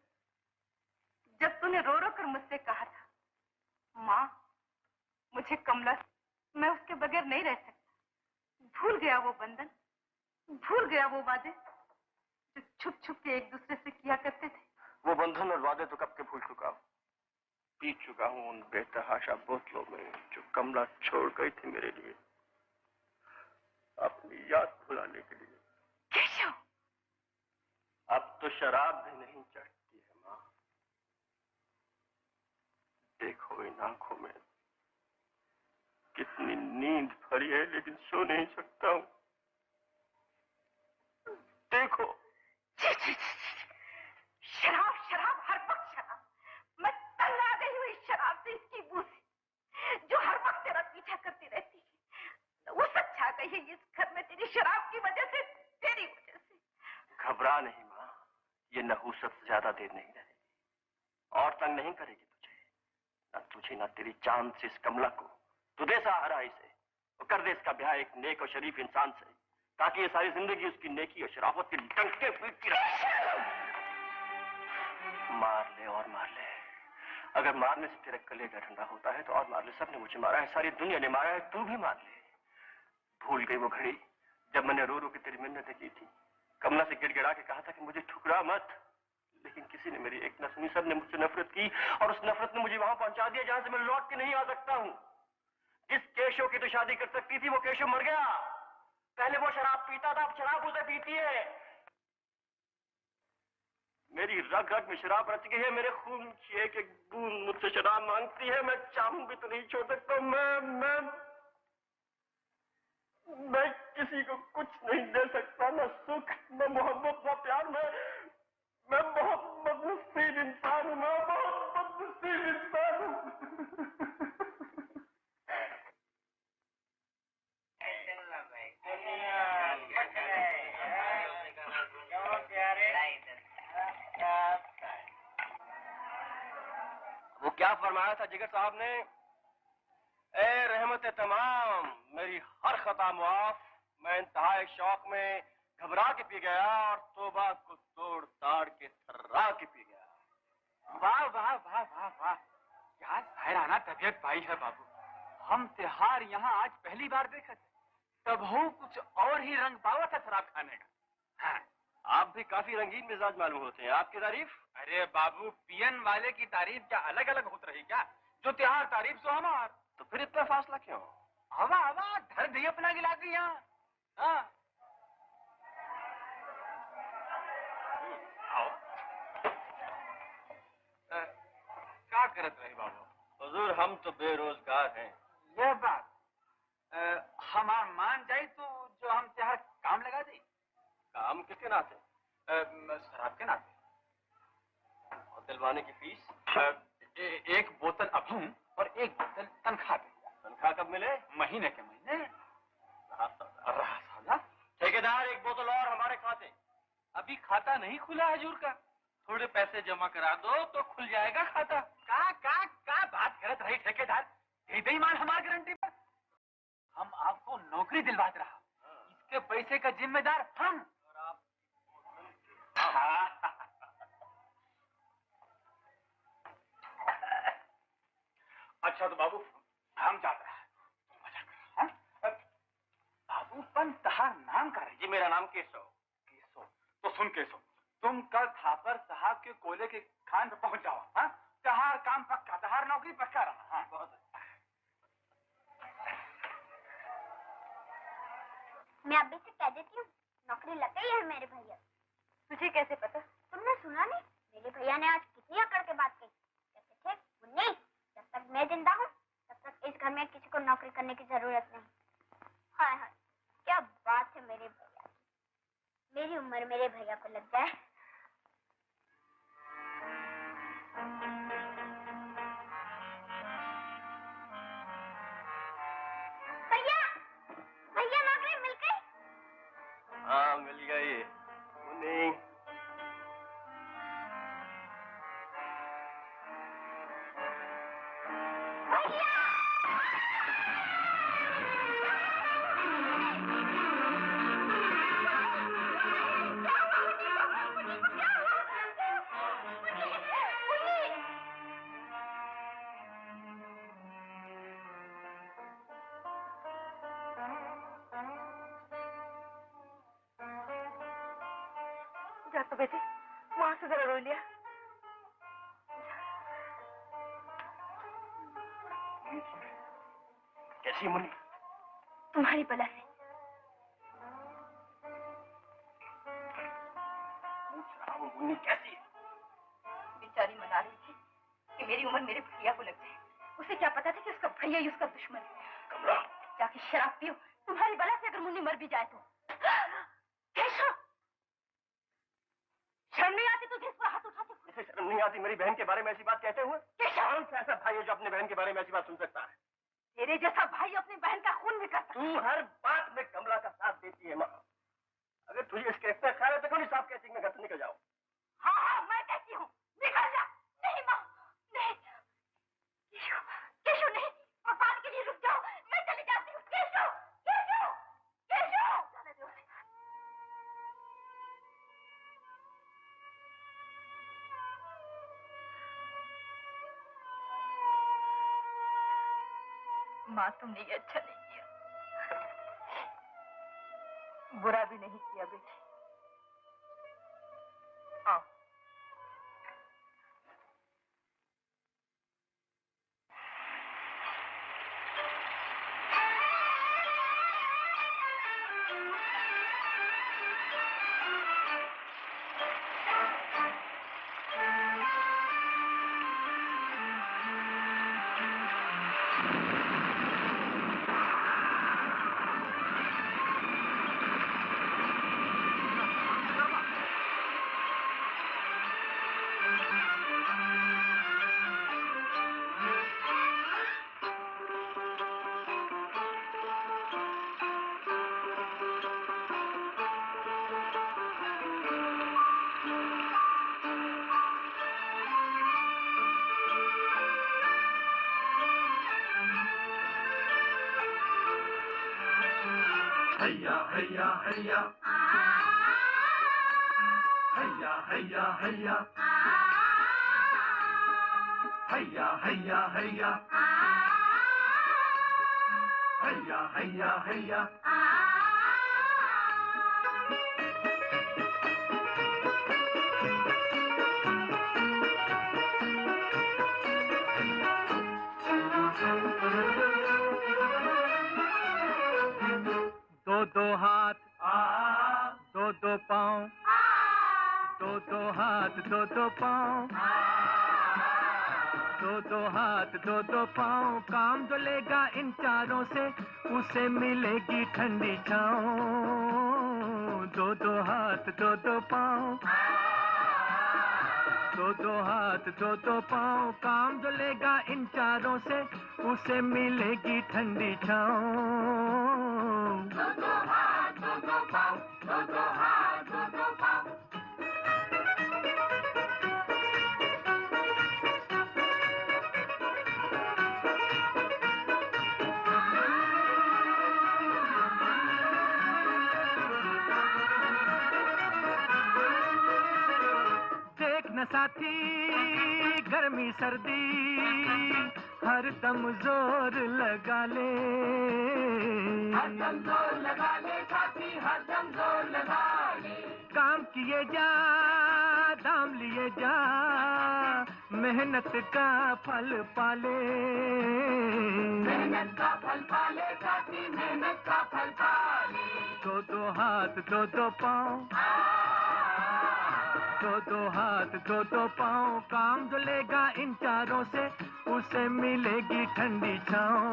Speaker 2: जब तूने रो रो कर मुझसे कहा था, माँ मुझे कमला, मैं उसके बगैर नहीं रह सकता। भूल गया वो बंधन, भूल गया वो वादे जो छुप छुप के एक दूसरे से किया करते थे।
Speaker 1: वो बंधन और वादे तो कब के भूल चुका हूँ। पी चुका हूँ उन बेतहाशा बोतलों में जो कमला छोड़ गई थी मेरे लिए, अपनी याद भुलाने के लिए।
Speaker 2: केशव,
Speaker 1: अब तो शराब भी नहीं चढ़ती है माँ। देखो इन आंखों में कितनी नींद भरी है, लेकिन सो नहीं सकता हूँ। देखो।
Speaker 2: शराब शराब, हर वक्त शराब। मैं तंग आ गई हूँ इस शराब से, इसकी बू से, जो हर वक्त तेरा पीछा करती रहती है। वो सच आ गई है इस घर में तेरी शराब की वजह से, तेरी वजह से।
Speaker 1: घबरा नहीं माँ, ये नहूसत ज्यादा देर नहीं रहेगी और तंग नहीं करेगी तुझे। न तुझे न तेरी जान से इस कमला को। तू दे सहारा इसे, वो कर दे इसका ब्याह एक नेक और शरीफ इंसान से, ताकि ये सारी जिंदगी उसकी नेकी और शराफत के डंके पीटती रहे। मार ले और मार ले। अगर मारने से तेरा कलेजा ठंडा होता है तो और मार ले। सबने मुझे मारा है, सारी दुनिया ने मारा है, तू भी मार ले। भूल गई वो घड़ी जब मैंने रो रो के तेरी मिन्नतें की थी, कमला से गिड़गिड़ा के कहा था कि मुझे ठुकरा मत, लेकिन किसी ने मेरी एक न सुनी। सबने मुझसे नफरत की और उस नफरत ने मुझे वहां पहुंचा दिया जहां से मैं लौट के नहीं आ सकता हूं। जिस केशव की तो शादी कर सकती थी वो केशव मर गया। पहले वो शराब पीता था, अब शराब उसे पीती है। मेरी रग रग में शराब रच गई है, मेरे खून की एक एक बूंद मुझसे शराब मांगती है। मैं चाहूं भी तो नहीं छोड़ सकता। मैं किसी को कुछ नहीं दे सकता, न सुख न मोहब्बत न प्यार। मैं बहुत बदनसीब इंसान हूं, मैं बहुत बदनसीब इंसान हूं। वो क्या फरमाया था जिगर साहब ने? ए रहमत तमाम, मेरी हर खता मुआफ। मैं इंतहाई शौक में घबरा के पी गया और तौबा को तोड़ ताड़ के थर्रा के पी गया।
Speaker 3: वाह वाह वाह वाह वाह, क्या शायराना तबीयत पाई है बाबू। हम त्योहार यहाँ आज पहली बार देखे थे, तब हो कुछ और ही रंग पावा था शराब खाने का। हाँ,
Speaker 1: आप भी काफी रंगीन मिजाज मालूम होते हैं। आपकी तारीफ?
Speaker 3: अरे बाबू, पियन वाले की तारीफ क्या अलग अलग होती रही क्या? जो त्योहार तारीफ सो हमार।
Speaker 1: तो फिर इतना फासला क्यों?
Speaker 3: हवा हवा धर दी अपना गिलास यहाँ। हाँ, आओ। क्या करत रहे बाबू?
Speaker 1: हुजूर हम तो बेरोजगार हैं।
Speaker 3: यह बात हमार मान जाए तो जो हम त्योहार काम लगा दे।
Speaker 1: काम किसके नाते?
Speaker 3: शराब के नाते।
Speaker 1: और दिलवाने की फीस?
Speaker 3: एक बोतल अभूं और एक बोतल तनख्वाह पे।
Speaker 1: तनख्वाह कब मिले?
Speaker 3: महीने के महीने। रहा साला।
Speaker 1: ठेकेदार एक बोतल और हमारे खाते।
Speaker 3: अभी खाता नहीं खुला हजूर का, थोड़े पैसे जमा करा दो तो खुल जाएगा खाता। का बात करत रही ठेकेदार? दे दे माल हमारी गारंटी पर। हम आपको नौकरी दिलवाते रहा, इसके पैसे का जिम्मेदार हम।
Speaker 1: और आप
Speaker 3: अच्छा तो बाबू हम जाते हैं। बाबू पन तहार नाम का है?
Speaker 1: जी मेरा नाम केशव।
Speaker 3: केशव? तो सुन केशव, तुम कल थापर साहब के कोयले के खान पे पहुंच जाओ। हाँ, तहार काम पक्का, तहार नौकरी पक्का रहा। हाँ, बहुत
Speaker 4: मैं अभी से कह देती हूँ, नौकरी लग गई है मेरे भैया।
Speaker 2: तुझे कैसे पता?
Speaker 4: तुमने सुना नहीं? मेरे भैया ने आज कितनी अकड़ के बात कही। कहते थे, मुन्नी, जब तक मैं जिंदा हूँ तब तक इस घर में किसी को नौकरी करने की जरूरत नहीं। हाय हाय, क्या बात है मेरे भैया की। मेरी उम्र मेरे भैया को लग जाए। भैया, भैया नौकरी मिल गई?
Speaker 1: हाँ मिल गई। मुन्नी,
Speaker 2: जा तो बेटी, वहां से जरा रो लिया।
Speaker 1: कैसी मुन्नी?
Speaker 2: तुम्हारी बला से।
Speaker 1: पूछ रहा हूँ मुन्नी कैसी है?
Speaker 2: बेचारी मना रही थी कि मेरी उम्र मेरे भैया को लग जाए। उसे क्या पता था कि उसका भैया ही उसका दुश्मन है।
Speaker 1: कमला,
Speaker 2: जाके शराब पियो, तुम्हारी बला से अगर मुन्नी मर भी जाए तो। केशव, शर्म नहीं आती तुझे इस पर हाथ उठाते हुए?
Speaker 1: इसे शर्म नहीं आती मेरी बहन के बारे में ऐसी बात कहते हुए? कौन सा ऐसा भाई है जो अपने बहन के बारे में ऐसी बात सुन सकता है?
Speaker 2: तेरे जैसा भाई अपनी बहन का खून भी करता।
Speaker 1: तू हर बात में कमला का साथ देती है माँ। अगर तुझे इसके इतना ख्याल है तो क्यों नहीं साफ कहती मैं घर से निकल जाऊं?
Speaker 2: हाँ हाँ, मैं कहती हूँ निकल जा। नहीं माँ, नहीं। केशव, केशव नहीं, भगवान के लिए रुक जाओ, मैं चली जाती हूँ। केशव, केशव, केशव, जाने दो उसे। माँ, तुमने ये अच्छा नहीं किया, बुरा भी नहीं किया बेटी। आओ।
Speaker 6: हैया हैया हैया हैया हैया हैया हैया हैया हैया हैया हैया हैया दो दो हाथ दो दो पाँव, दो दो हाथ दो दो पाँव, दो दो हाथ दो दो पाँव, काम जो लेगा इन चारों से उसे मिलेगी ठंडी छाँव। दो दो हाथ दो दो पाँव, दो दो हाथ दो दो पाँव, काम जो लेगा इन चारों से उसे मिलेगी ठंडी छाँव। दो दो हाथ दो दो पाँव, दो दो हाथ दो दो पाँव। देख न साथी गर्मी सर्दी हर दम जोर लगा ले, हर दम जोर लगा ले साथी, हर दम जोर लगा ले। काम किए जा दाम लिए जा, मेहनत का फल पाले, मेहनत का फल पाले साथी, मेहनत का फल पाले। दो हाथ दो दो पाँव, दो दो हाथ दो दो पाँव, काम जो लेगा इन चारों से उसे मिलेगी ठंडी छाँव।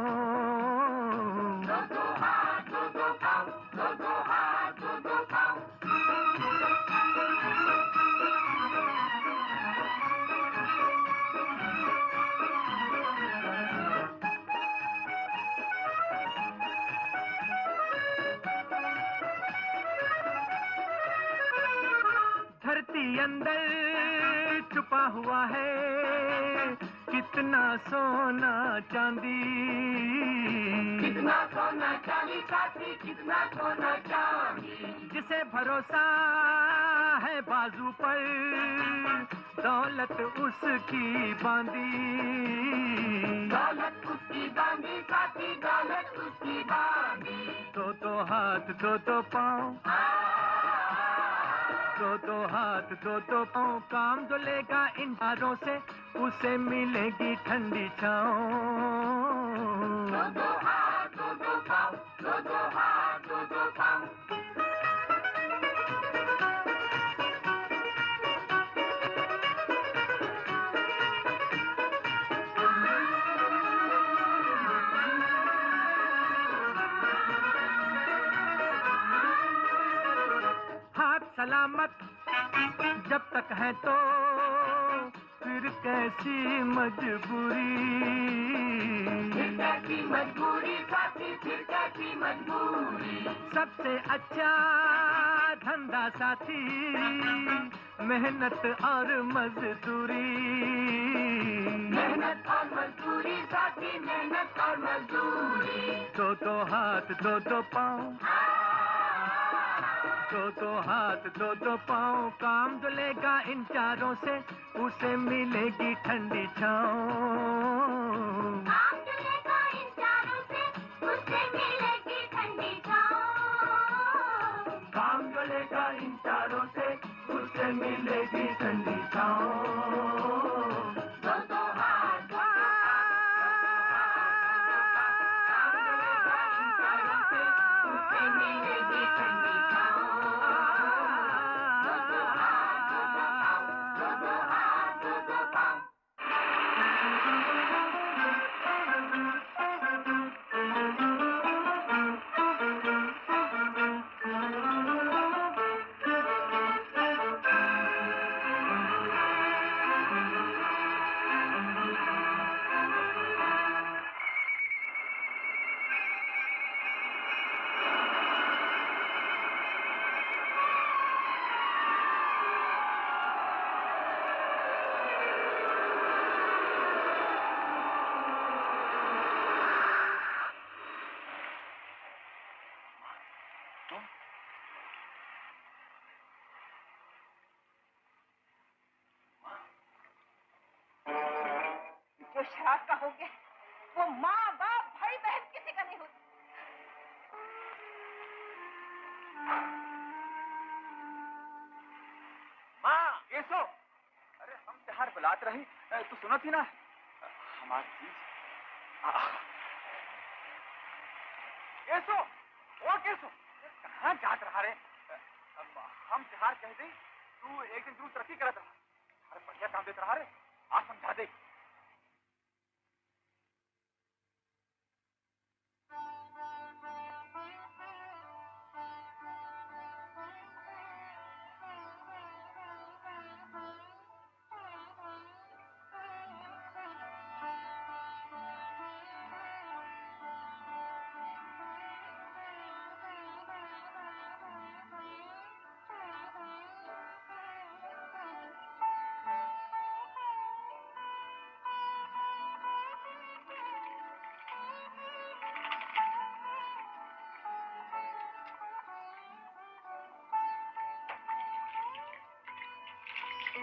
Speaker 4: दो दो हाथ दो दो पाँव, दो दो हाथ दो दो पाँव।
Speaker 6: धरती अंदर छुपा हुआ है कितना सोना चांदी,
Speaker 4: कितना सोना चांदी साथी, कितना सोना चांदी।
Speaker 6: जिसे भरोसा है बाजू पर दौलत उसकी बांधी,
Speaker 4: दौलत उसकी बांधी साथी, दौलत उसकी बांधी।
Speaker 6: दो दो हाथ दो दो पाँव, दो दो हाथ दो दो पाँव, काम जो लेगा इन चारों से उसे मिलेगी ठंडी छाँव।
Speaker 4: दो दो हाथ दो दो पाँव, दो दो हाथ दो दो पाँव।
Speaker 6: हाथ सलामत जब तक है तो फिर कैसी मजबूरी,
Speaker 4: फिर कैसी मजबूरी साथी, फिर कैसी मजबूरी।
Speaker 6: सबसे अच्छा धंधा साथी मेहनत और मजदूरी,
Speaker 4: मेहनत और मजदूरी साथी, मेहनत और मजदूरी।
Speaker 6: दो दो हाथ दो दो पाँव, दो दो हाथ दो दो पाँव, काम जो लेगा इन चारों से उसे मिलेगी ठंडी छाँव।
Speaker 4: काम जो लेगा इन चारों से उसे मिलेगी ठंडी छाँव।
Speaker 6: काम जो लेगा इन चारों से उसे मिलेगी ठंडी छाँव।
Speaker 4: दो दो हाथ दो दो
Speaker 2: जो शराब का हो गया वो माँ बाप भाई बहन किसी का नहीं होता।
Speaker 1: माँ ये सो, अरे हम त्योहार बुलात रही, तू सुनो थी ना हमारी चीज। ये सो वो कैसो कहाँ जात रहा रे? हम त्योहार कह दी, तू एक दिन जरूर तरक्की करत रहा। अरे बढ़िया काम देता रहा रे, आज समझा दे।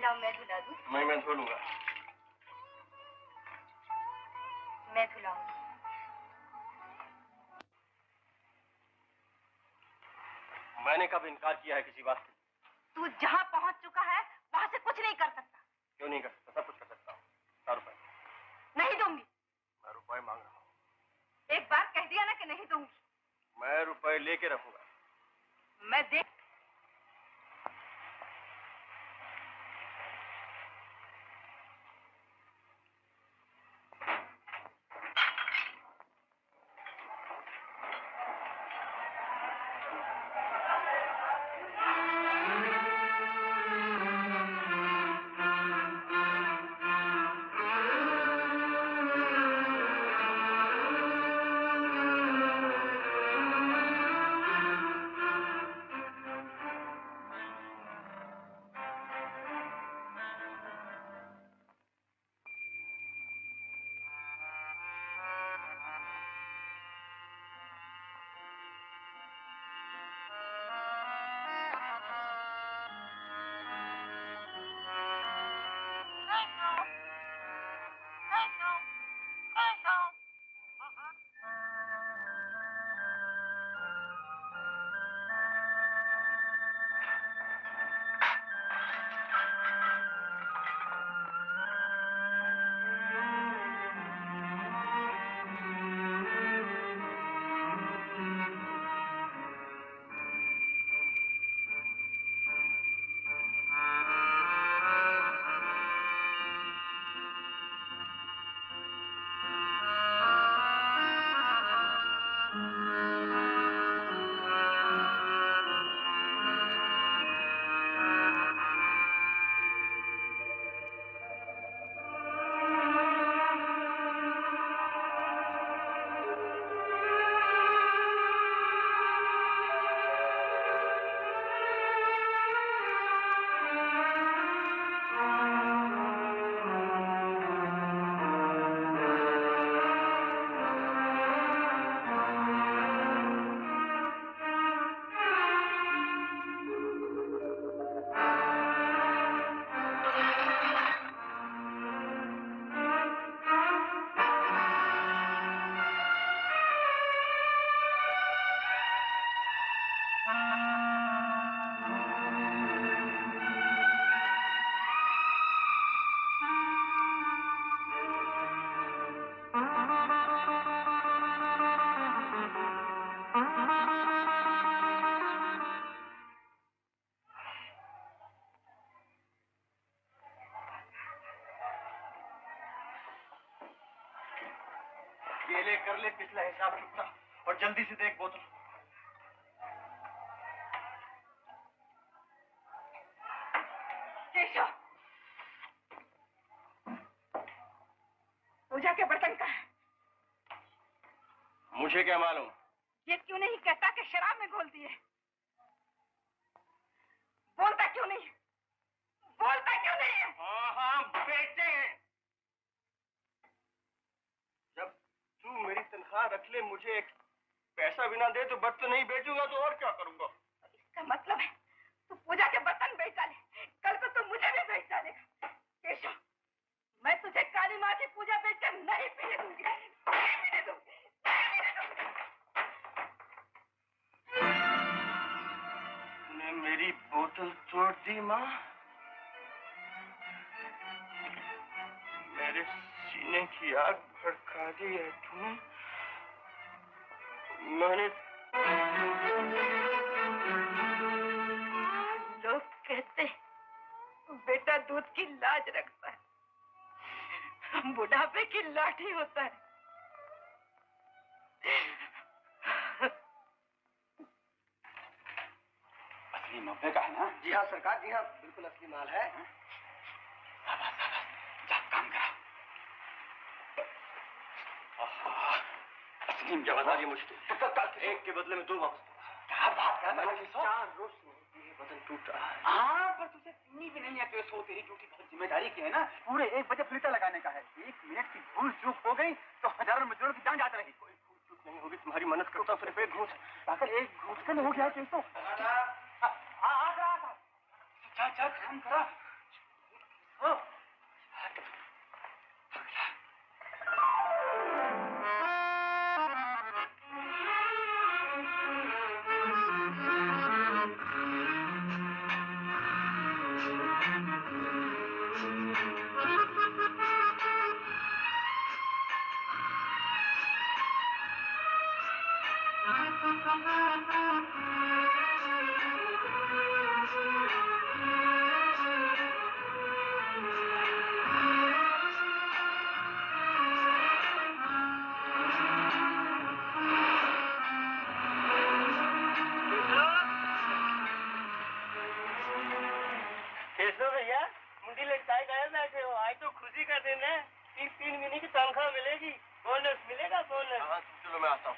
Speaker 2: लाओ मैं धुला दूं।
Speaker 1: मैं धो लूंगा।
Speaker 2: मैं धुलाऊं।
Speaker 1: मैंने कब इनकार किया है किसी बात से?
Speaker 2: तू जहाँ पहुँच चुका है वहाँ से कुछ नहीं कर सकता।
Speaker 1: क्यों नहीं कर सकता? सब कुछ कर सकता हूँ। 4 रुपए
Speaker 2: नहीं दूंगी।
Speaker 1: मैं रुपए मांग रहा हूँ।
Speaker 2: एक बार कह दिया ना कि नहीं दूंगी।
Speaker 1: मैं रुपए लेके रखूंगा। केले कर ले, पिछला हिसाब चुकता और जल्दी से देख बोतल।
Speaker 2: केशव, पूजा के बर्तन कहाँ है?
Speaker 1: मुझे क्या मालूम?
Speaker 2: ये क्यों नहीं कहता कि शराब में घोल दिए? बोलता क्यों नहीं? बोलता क्यों नहीं?
Speaker 1: हाँ बेचे हैं। जब तू मेरी तनख्वाह रख ले, मुझे एक पैसा भी ना दे तो बर्तन नहीं बेचूंगा तो और क्या करूंगा?
Speaker 2: इसका मतलब है तू पूजा के बर्तन बेच डाले, कल को तू मुझे भी बेच डालेगा। केशव, मैं तुझे काली माँ की पूजा बेचकर नहीं पीने दूंगी, नहीं पीने दूंगी, नहीं पीने दूंगी।
Speaker 1: तूने मेरी बोतल तोड़ दी माँ। मेरे सीने की आग भड़का दी है तूने। मैंने
Speaker 2: लोग कहते बेटा दूध की लाज रखता है, बुढ़ापे की लाठी होता है।
Speaker 3: असली मब्बे का है ना?
Speaker 1: जी हाँ सरकार, जी हाँ, बिल्कुल असली माल है।
Speaker 3: जा काम करा। असली
Speaker 1: क्या बता रही मुश्किल? एक के बदले में दो वापस।
Speaker 3: क्या बात कर रहा है?
Speaker 1: 4 रोज से बदन टूट रहा है।
Speaker 3: हाँ, पर तुझे सुननी भी नहीं है केशव, तेरी ड्यूटी बहुत जिम्मेदारी की है ना। पूरे 1 बजे फिल्टर लगाने का है। 1 मिनट की भूल चूक हो गई तो हजारों मजदूरों की जान जाती रही।
Speaker 1: कोई भूल चूक नहीं होगी, तुम्हारी मदद करता हूँ, सिर्फ एक घूंस।
Speaker 3: पागल, एक घूस से नहीं हो गया केशव। चल काम करा।
Speaker 1: भैया, मुंडी लटकाए गए बैठे हो। आज तो खुशी का दिन है। 3 महीने की तनख्वाह मिलेगी, बोनस मिलेगा, बोनस। हाँ चलो मैं आता हूँ।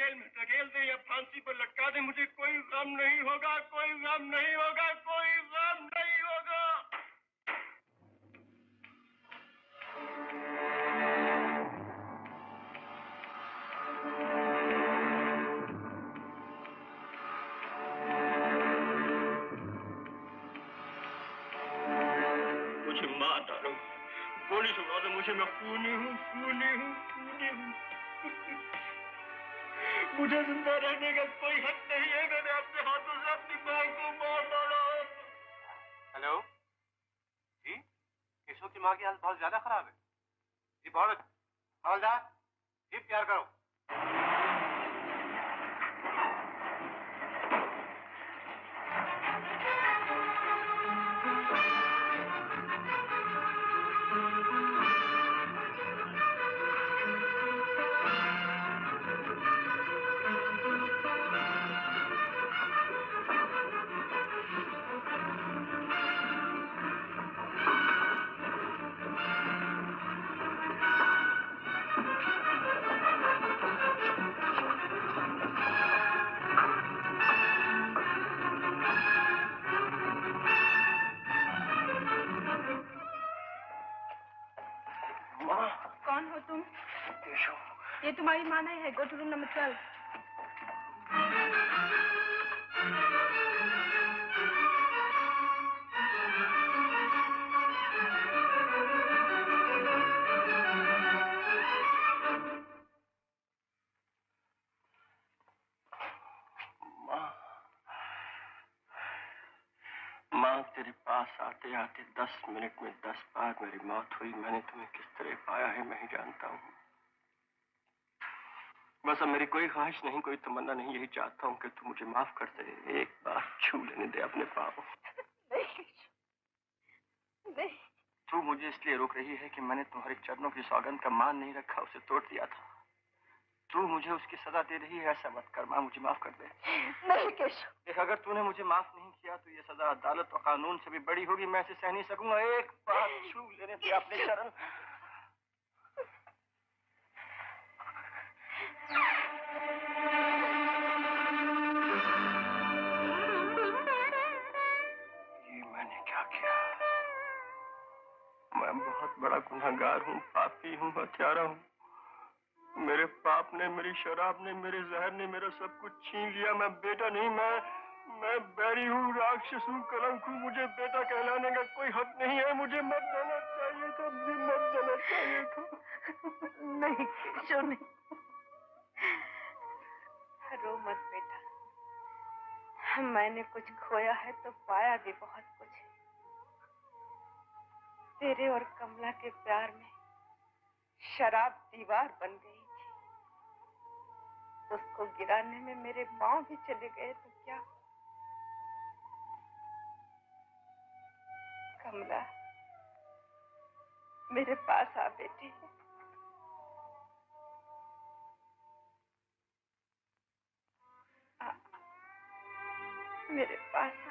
Speaker 1: जेल में धकेल दे या फांसी पर लटका दे, मुझे कोई गम नहीं होगा, कोई गम नहीं होगा, कोई गम नहीं होगा। मुझे मार डालो, गोली सुना दो मुझे, मैं खूनी हूँ, खूनी हूँ, खूनी हूँ। मुझे जिंदा रहने का कोई हक नहीं है, मैंने अपने हाथों से अपनी मां को मार डाला।
Speaker 8: हेलो जी, केशव की माँ की हालत बहुत ज्यादा खराब है जी। बहुत हवलदार जी, तैयार करो।
Speaker 2: कौन हो तुम? ये तुम्हारी माँ नहीं है। Go to room number 12।
Speaker 1: माँ, तेरे पास आते आते 10 मिनट में 10 बार मेरी मौत हुई। मैंने तुम्हें किस तरह पाया है मैं ही जानता हूँ। बस अब मेरी कोई ख्वाहिश नहीं, कोई तमन्ना नहीं, यही चाहता हूँ कि तू मुझे माफ कर दे, एक बार छू लेने दे अपने पाँव।
Speaker 2: नहीं।
Speaker 1: तू मुझे इसलिए रोक रही है कि मैंने तुम्हारे चरणों की सौगंध का मान नहीं रखा, उसे तोड़ दिया था। तू मुझे उसकी सजा दे रही है, ऐसा मत कर माँ, मुझे माफ कर दे।
Speaker 2: नहीं केशव।
Speaker 1: देख, अगर तूने मुझे माफ नहीं किया तो ये सजा अदालत और कानून से भी बड़ी होगी, मैं इसे सह नहीं सकूंगा। एक बार छू लेने दे अपने चरण। ये मैंने क्या किया? मैं बहुत बड़ा गुनहगार हूँ, पापी हूँ, हत्यारा हूँ। मेरे पाप ने, मेरी शराब ने, मेरे जहर ने मेरा सब कुछ छीन लिया। मैं बेटा नहीं, मैं बैरी हूँ, राक्षस हूँ, कलंक हूँ। मुझे बेटा कहलाने का कोई हक नहीं है। मुझे मर जाना चाहिए था, मुझे मर जाना चाहिए था।
Speaker 2: नहीं केशव, नहीं। रो मत बेटा। मैंने कुछ खोया है तो पाया भी बहुत कुछ है। तेरे और कमला के प्यार में शराब दीवार बन गई थी। उसको गिराने में मेरे पांव भी चले गए तो क्या? कमला, मेरे पास आ बेटी। मेरे पास आ।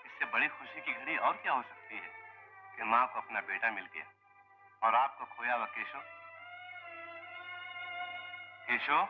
Speaker 8: इससे बड़ी खुशी की घड़ी और क्या हो सकती है कि माँ को अपना बेटा मिल गया और आपको खोया हुआ केशव। केशव,